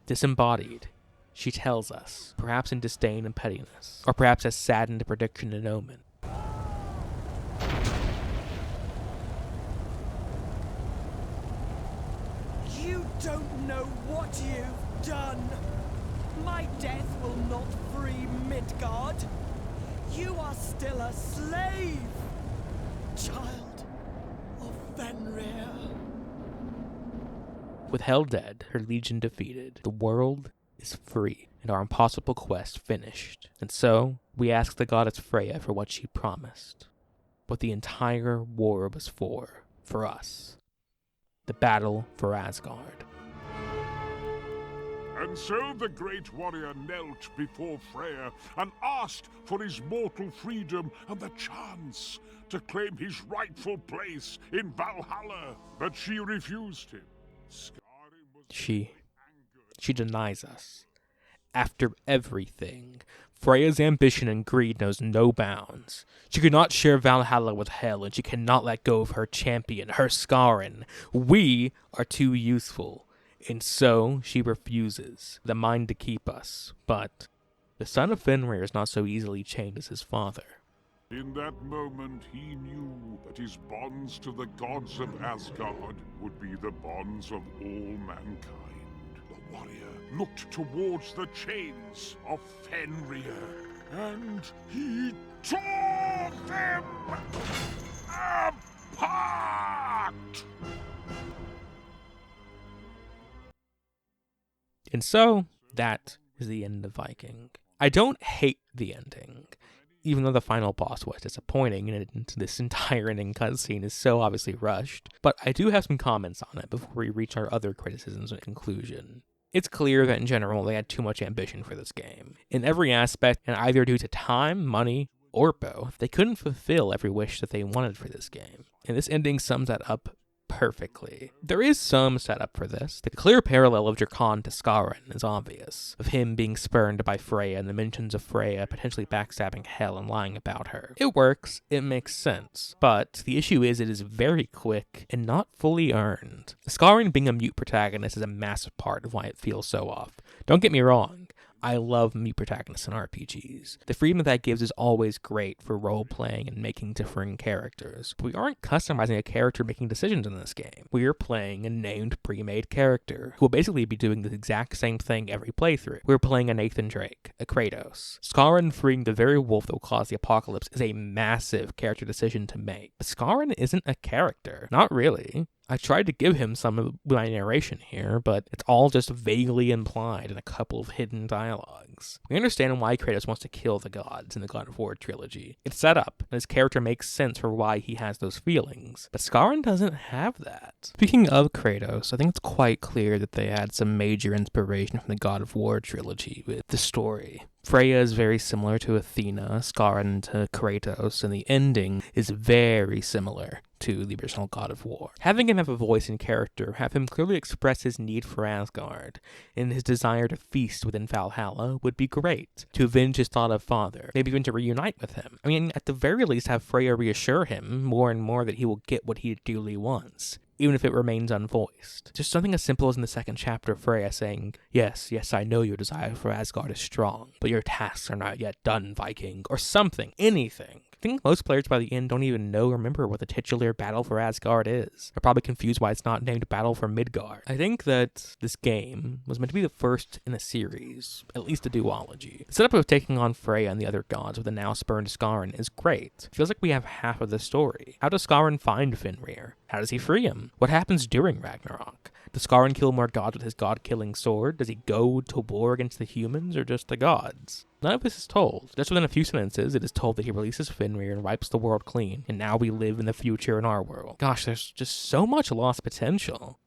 Disembodied, she tells us, perhaps in disdain and pettiness, or perhaps as saddened prediction and omen. You don't know what you've done. My death will not free Midgard. You are still a slave, child of Fenrir. With Hel dead, her legion defeated, the world is free, and our impossible quest finished. And so, we ask the goddess Freya for what she promised. What the entire war was for us. The battle for Asgard. And so the great warrior knelt before Freya and asked for his mortal freedom and the chance to claim his rightful place in Valhalla. But she refused him. She denies us. After everything, Freya's ambition and greed knows no bounds. She could not share Valhalla with Hel, and she cannot let go of her champion, her Scaran. We are too useful. And so, she refuses, the mind to keep us. But the son of Fenrir is not so easily chained as his father. In that moment, he knew that his bonds to the gods of Asgard would be the bonds of all mankind. The warrior looked towards the chains of Fenrir, and he tore them apart! And so, that is the end of Viking. I don't hate the ending, even though the final boss was disappointing and this entire ending cutscene is so obviously rushed. But I do have some comments on it before we reach our other criticisms and conclusion. It's clear that in general they had too much ambition for this game. In every aspect, and either due to time, money, or both, they couldn't fulfill every wish that they wanted for this game. And this ending sums that up perfectly. There is some setup for this. The clear parallel of Drakan to Skarin is obvious, of him being spurned by Freya and the mentions of Freya potentially backstabbing Hel and lying about her. It works, it makes sense, but the issue is it is very quick and not fully earned. Skarin being a mute protagonist is a massive part of why it feels so off. Don't get me wrong, I love mute protagonists in RPGs. The freedom that gives is always great for role-playing and making differing characters. But we aren't customizing a character making decisions in this game. We are playing a named pre-made character, who will basically be doing the exact same thing every playthrough. We're playing a Nathan Drake, a Kratos. Skarin freeing the very wolf that will cause the apocalypse is a massive character decision to make. But Skarin isn't a character. Not really. I tried to give him some of my narration here, but it's all just vaguely implied in a couple of hidden dialogues. We understand why Kratos wants to kill the gods in the God of War trilogy. It's set up, and his character makes sense for why he has those feelings, but Skarin doesn't have that. Speaking of Kratos, I think it's quite clear that they had some major inspiration from the God of War trilogy with the story. Freya is very similar to Athena, Skarin to Kratos, and the ending is very similar to the original God of War. Having him have a voice and character, have him clearly express his need for Asgard, and his desire to feast within Valhalla would be great. To avenge his thought of father, maybe even to reunite with him. I mean, at the very least have Freya reassure him more and more that he will get what he duly wants, even if it remains unvoiced. Just something as simple as in the second chapter, Freya saying, yes, I know your desire for Asgard is strong, but your tasks are not yet done, Viking, or something, anything. I think most players by the end don't even know or remember what the titular battle for Asgard is. They're probably confused why it's not named Battle for Midgard. I think that this game was meant to be the first in a series, at least a duology. The setup of taking on Freya and the other gods with the now spurned Skarin is great. It feels like we have half of the story. How does Skarin find Fenrir? How does he free him? What happens during Ragnarok? Does Skarin kill more gods with his god-killing sword? Does he go to war against the humans or just the gods? None of this is told. Just within a few sentences, it is told that he releases Fenrir and wipes the world clean, and now we live in the future in our world. Gosh, there's just so much lost potential.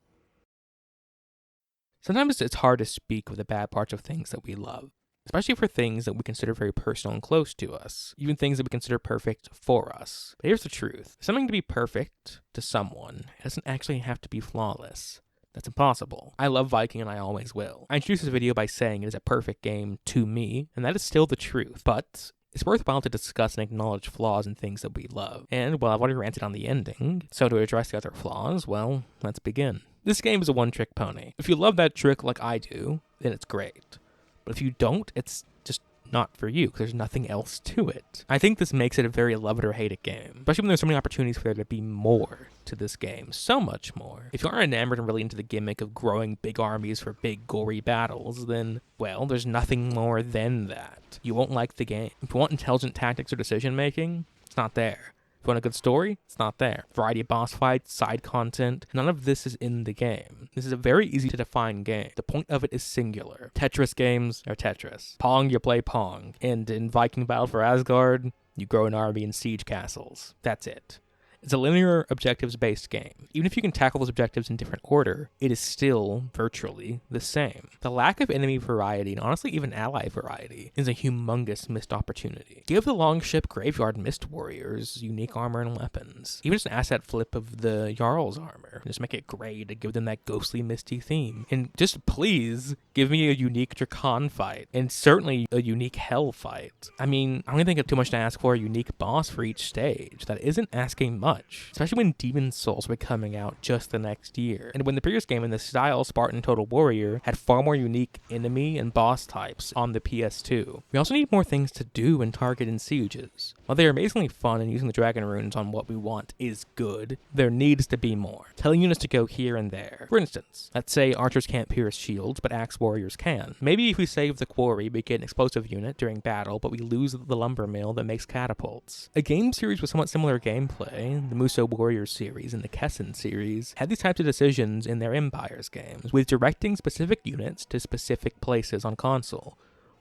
Sometimes it's hard to speak of the bad parts of things that we love, especially for things that we consider very personal and close to us, even things that we consider perfect for us. But here's the truth. For something to be perfect to someone, it doesn't actually have to be flawless. That's impossible. I love Viking and I always will. I introduced this video by saying it is a perfect game to me, and that is still the truth, but it's worthwhile to discuss and acknowledge flaws in things that we love. And while I've already ranted on the ending, so to address the other flaws, well, let's begin. This game is a one-trick pony. If you love that trick like I do, then it's great. But if you don't, it's just not for you, because there's nothing else to it. I think this makes it a very love it or hate it game, especially when there's so many opportunities for there to be more to this game. So much more. If you aren't enamored and really into the gimmick of growing big armies for big gory battles, then, well, there's nothing more than that. You won't like the game. If you want intelligent tactics or decision making, it's not there. If you want a good story, it's not there. Variety of boss fights, side content, none of this is in the game. This is a very easy to define game. The point of it is singular. Tetris games are Tetris. Pong, you play Pong. And in Viking Battle for Asgard, you grow an army and siege castles. That's it. It's a linear objectives-based game. Even if you can tackle those objectives in different order, it is still virtually the same. The lack of enemy variety, and honestly even ally variety, is a humongous missed opportunity. Give the Longship Graveyard Mist Warriors unique armor and weapons. Even just an asset flip of the Jarl's armor. Just make it gray to give them that ghostly misty theme. And just please give me a unique Drakan fight, and certainly a unique Hell fight. I mean, I don't think it's too much to ask for a unique boss for each stage. That isn't asking much. Especially when Demon's Souls were coming out just the next year. And when the previous game in the style, Spartan Total Warrior, had far more unique enemy and boss types on the PS2. We also need more things to do in Target and Sieges. While they are amazingly fun and using the Dragon Runes on what we want is good, there needs to be more. Telling units to go here and there. For instance, let's say archers can't pierce shields, but axe warriors can. Maybe if we save the quarry, we get an explosive unit during battle, but we lose the lumber mill that makes catapults. A game series with somewhat similar gameplay, the Muso Warriors series and the Kessen series, had these types of decisions in their Empires games, with directing specific units to specific places on console,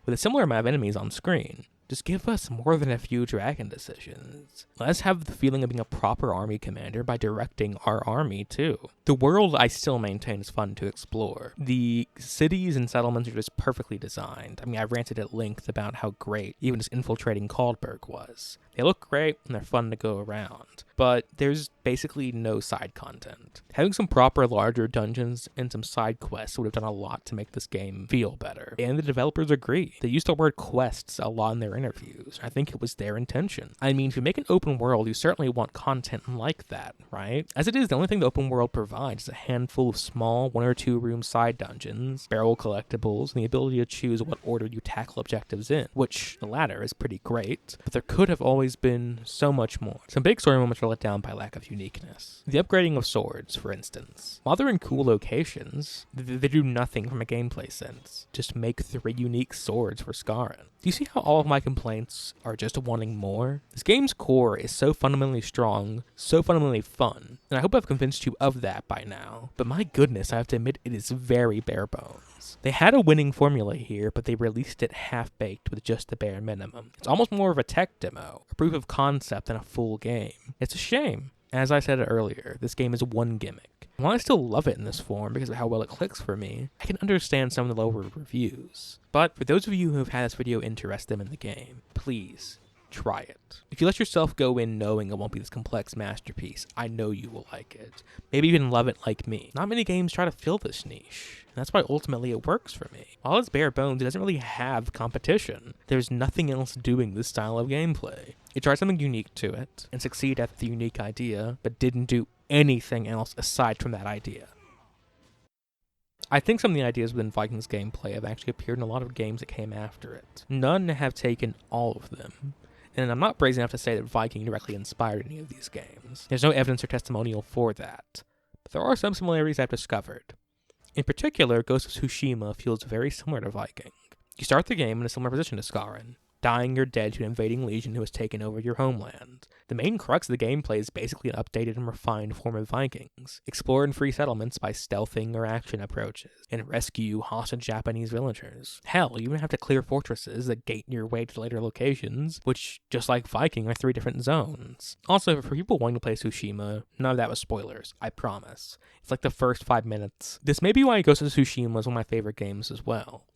with a similar amount of enemies on screen. Just give us more than a few dragon decisions. Let us have the feeling of being a proper army commander by directing our army too. The world I still maintain is fun to explore. The cities and settlements are just perfectly designed. I mean, I've ranted at length about how great even just infiltrating Caldberg was. They look great and they're fun to go around, but there's basically no side content. Having some proper larger dungeons and some side quests would have done a lot to make this game feel better. And the developers agree. They used the word quests a lot in their interviews. I think it was their intention. I mean, if you make an open world, you certainly want content like that, right? As it is, the only thing the open world provides is a handful of small 1 or 2 room side dungeons, barrel collectibles, and the ability to choose what order you tackle objectives in, which the latter is pretty great, but there could have always been so much more. Some big story moments are let down by lack of uniqueness. The upgrading of swords, for instance. While they're in cool locations, they do nothing from a gameplay sense. Just make 3 unique swords for Scarran. Do you see how all of my complaints are just wanting more? This game's core is so fundamentally strong, so fundamentally fun, and I hope I've convinced you of that by now, but my goodness, I have to admit it is very bare bones. They had a winning formula here, but they released it half-baked with just the bare minimum. It's almost more of a tech demo, a proof of concept than a full game. It's a shame. As I said earlier, this game is one gimmick. While I still love it in this form because of how well it clicks for me, I can understand some of the lower reviews. But for those of you who have had this video interest them in the game, please try it. If you let yourself go in knowing it won't be this complex masterpiece, I know you will like it. Maybe even love it like me. Not many games try to fill this niche, and that's why ultimately it works for me. While it's bare bones, it doesn't really have competition. There's nothing else doing this style of gameplay. It tried something unique to it, and succeeded at the unique idea, but didn't do anything else aside from that idea. I think some of the ideas within Vikings gameplay have actually appeared in a lot of games that came after it. None have taken all of them. And I'm not brazen enough to say that Viking directly inspired any of these games. There's no evidence or testimonial for that. But there are some similarities I've discovered. In particular, Ghost of Tsushima feels very similar to Viking. You start the game in a similar position to Scarran, dying or dead to an invading legion who has taken over your homeland. The main crux of the gameplay is basically an updated and refined form of Vikings. Explore and free settlements by stealthing or action approaches, and rescue hostage Japanese villagers. Hell, you even have to clear fortresses that gate your way to later locations, which, just like Viking, are 3 different zones. Also, for people wanting to play Tsushima, none of that was spoilers, I promise. It's like the first 5 minutes. This may be why Ghost of Tsushima is one of my favorite games as well.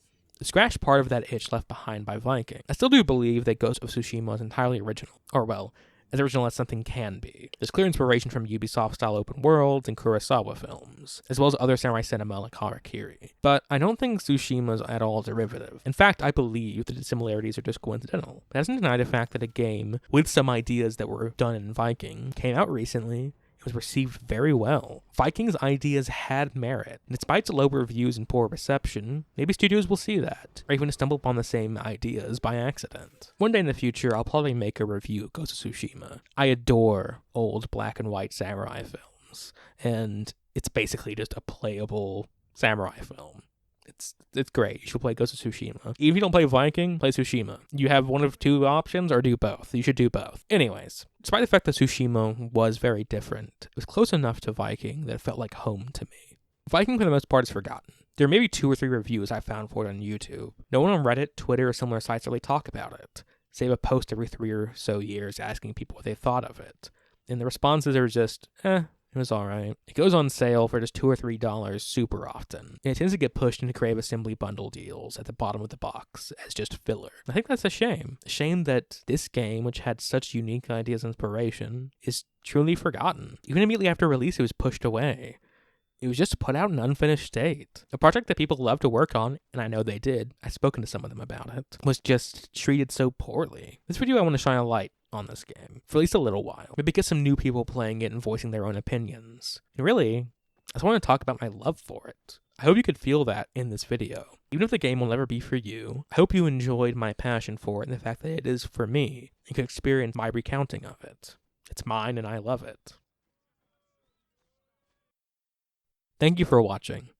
Scratch part of that itch left behind by Viking. I still do believe that Ghost of Tsushima is entirely original, or well, as original as something can be. There's clear inspiration from Ubisoft-style open worlds and Kurosawa films, as well as other samurai cinema like Harakiri. But I don't think Tsushima is at all derivative. In fact, I believe that the similarities are just coincidental. That doesn't deny the fact that a game with some ideas that were done in Viking came out recently, was received very well. Vikings' ideas had merit. Despite its low reviews and poor reception, maybe studios will see that, or even stumble upon the same ideas by accident. One day in the future, I'll probably make a review of Ghost of Tsushima. I adore old black and white samurai films, and it's basically just a playable samurai film. It's great. You should play Ghost of Tsushima. Even if you don't play Viking, play Tsushima. You have one of 2 options, or do both. You should do both. Anyways, despite the fact that Tsushima was very different, it was close enough to Viking that it felt like home to me. Viking, for the most part, is forgotten. There are maybe 2 or 3 reviews I found for it on YouTube. No one on Reddit, Twitter, or similar sites really talk about it. Save a post every 3 or so years asking people what they thought of it. And the responses are just, it was alright. It goes on sale for just $2 or $3 super often, and it tends to get pushed into Crave Assembly bundle deals at the bottom of the box as just filler. I think that's a shame. A shame that this game, which had such unique ideas and inspiration, is truly forgotten. Even immediately after release, it was pushed away. It was just put out in unfinished state. A project that people love to work on, and I know they did, I've spoken to some of them about it, was just treated so poorly. This video I want to shine a light on this game, for at least a little while. Maybe get some new people playing it and voicing their own opinions. And really, I just want to talk about my love for it. I hope you could feel that in this video. Even if the game will never be for you, I hope you enjoyed my passion for it and the fact that it is for me. You can experience my recounting of it. It's mine and I love it. Thank you for watching.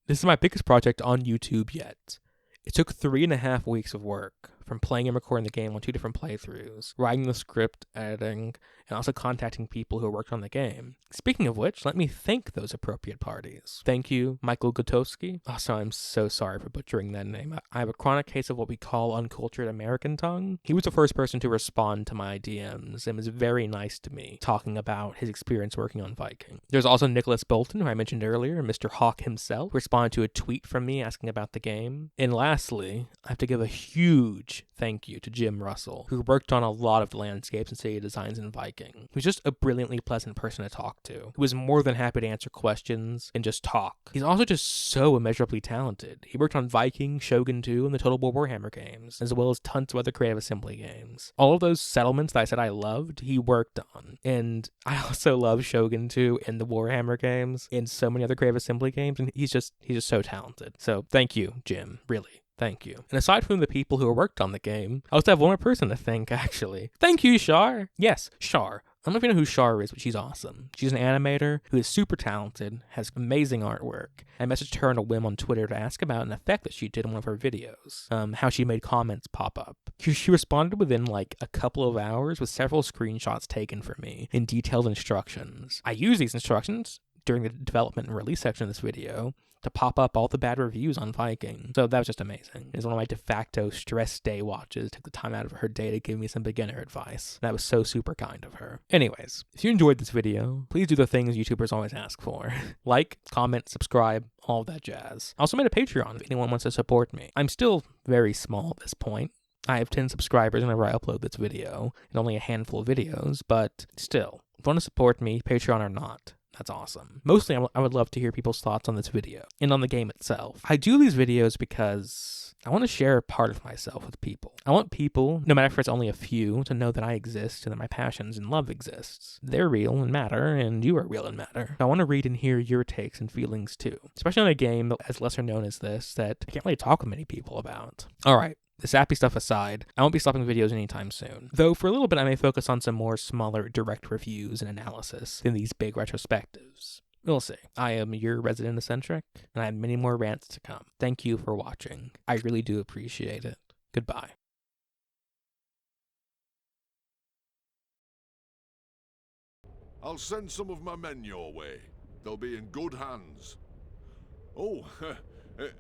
This is my biggest project on YouTube yet. It took 3.5 weeks of work, from playing and recording the game on 2 different playthroughs, writing the script, editing, and also contacting people who worked on the game. Speaking of which, let me thank those appropriate parties. Thank you, Michael Gutowski. Also, I'm so sorry for butchering that name. I have a chronic case of what we call uncultured American tongue. He was the first person to respond to my DMs and was very nice to me, talking about his experience working on Viking. There's also Nicholas Bolton, who I mentioned earlier, Mr. Hawk himself, who responded to a tweet from me asking about the game. And lastly, I have to give a huge huge thank you to Jim Russell, who worked on a lot of the landscapes and city designs in Viking. He was just a brilliantly pleasant person to talk to. He was more than happy to answer questions and just talk. He's also just so immeasurably talented. He worked on Viking, Shogun 2, and the Total War Warhammer games, as well as tons of other Creative Assembly games. All of those settlements that I said I loved, he worked on. And I also love Shogun 2 and the Warhammer games and so many other Creative Assembly games, and he's just so talented. So thank you, Jim, really. Thank you. And aside from the people who worked on the game, I also have one more person to thank, actually. Thank you, Shar. Yes, Shar. I don't know if you know who Shar is, but she's awesome. She's an animator who is super talented, has amazing artwork. I messaged her on a whim on Twitter to ask about an effect that she did in one of her videos, how she made comments pop up. She responded within like a couple of hours with several screenshots taken for me and detailed instructions. I use these instructions during the development and release section of this video to pop up all the bad reviews on Viking. So that was just amazing. It's one of my de facto stress day watches. Took the time out of her day to give me some beginner advice. That was so super kind of her. Anyways, if you enjoyed this video, please do the things YouTubers always ask for. Like, comment, subscribe, all that jazz. I also made a Patreon if anyone wants to support me. I'm still very small at this point. I have 10 subscribers whenever I upload this video, and only a handful of videos, but still, if you want to support me, Patreon or not, that's awesome. Mostly, I would love to hear people's thoughts on this video and on the game itself. I do these videos because I want to share a part of myself with people. I want people, no matter if it's only a few, to know that I exist and that my passions and love exists. They're real and matter, and you are real and matter. I want to read and hear your takes and feelings too, especially on a game as lesser known as this that I can't really talk with many people about. Alright. The sappy stuff aside, I won't be stopping videos anytime soon. Though for a little bit I may focus on some more smaller direct reviews and analysis than these big retrospectives. We'll see. I am your resident Eccentric, and I have many more rants to come. Thank you for watching. I really do appreciate it. Goodbye. I'll send some of my men your way. They'll be in good hands. Oh,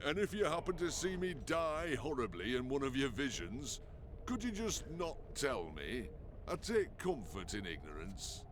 and if you happen to see me die horribly in one of your visions, could you just not tell me? I take comfort in ignorance.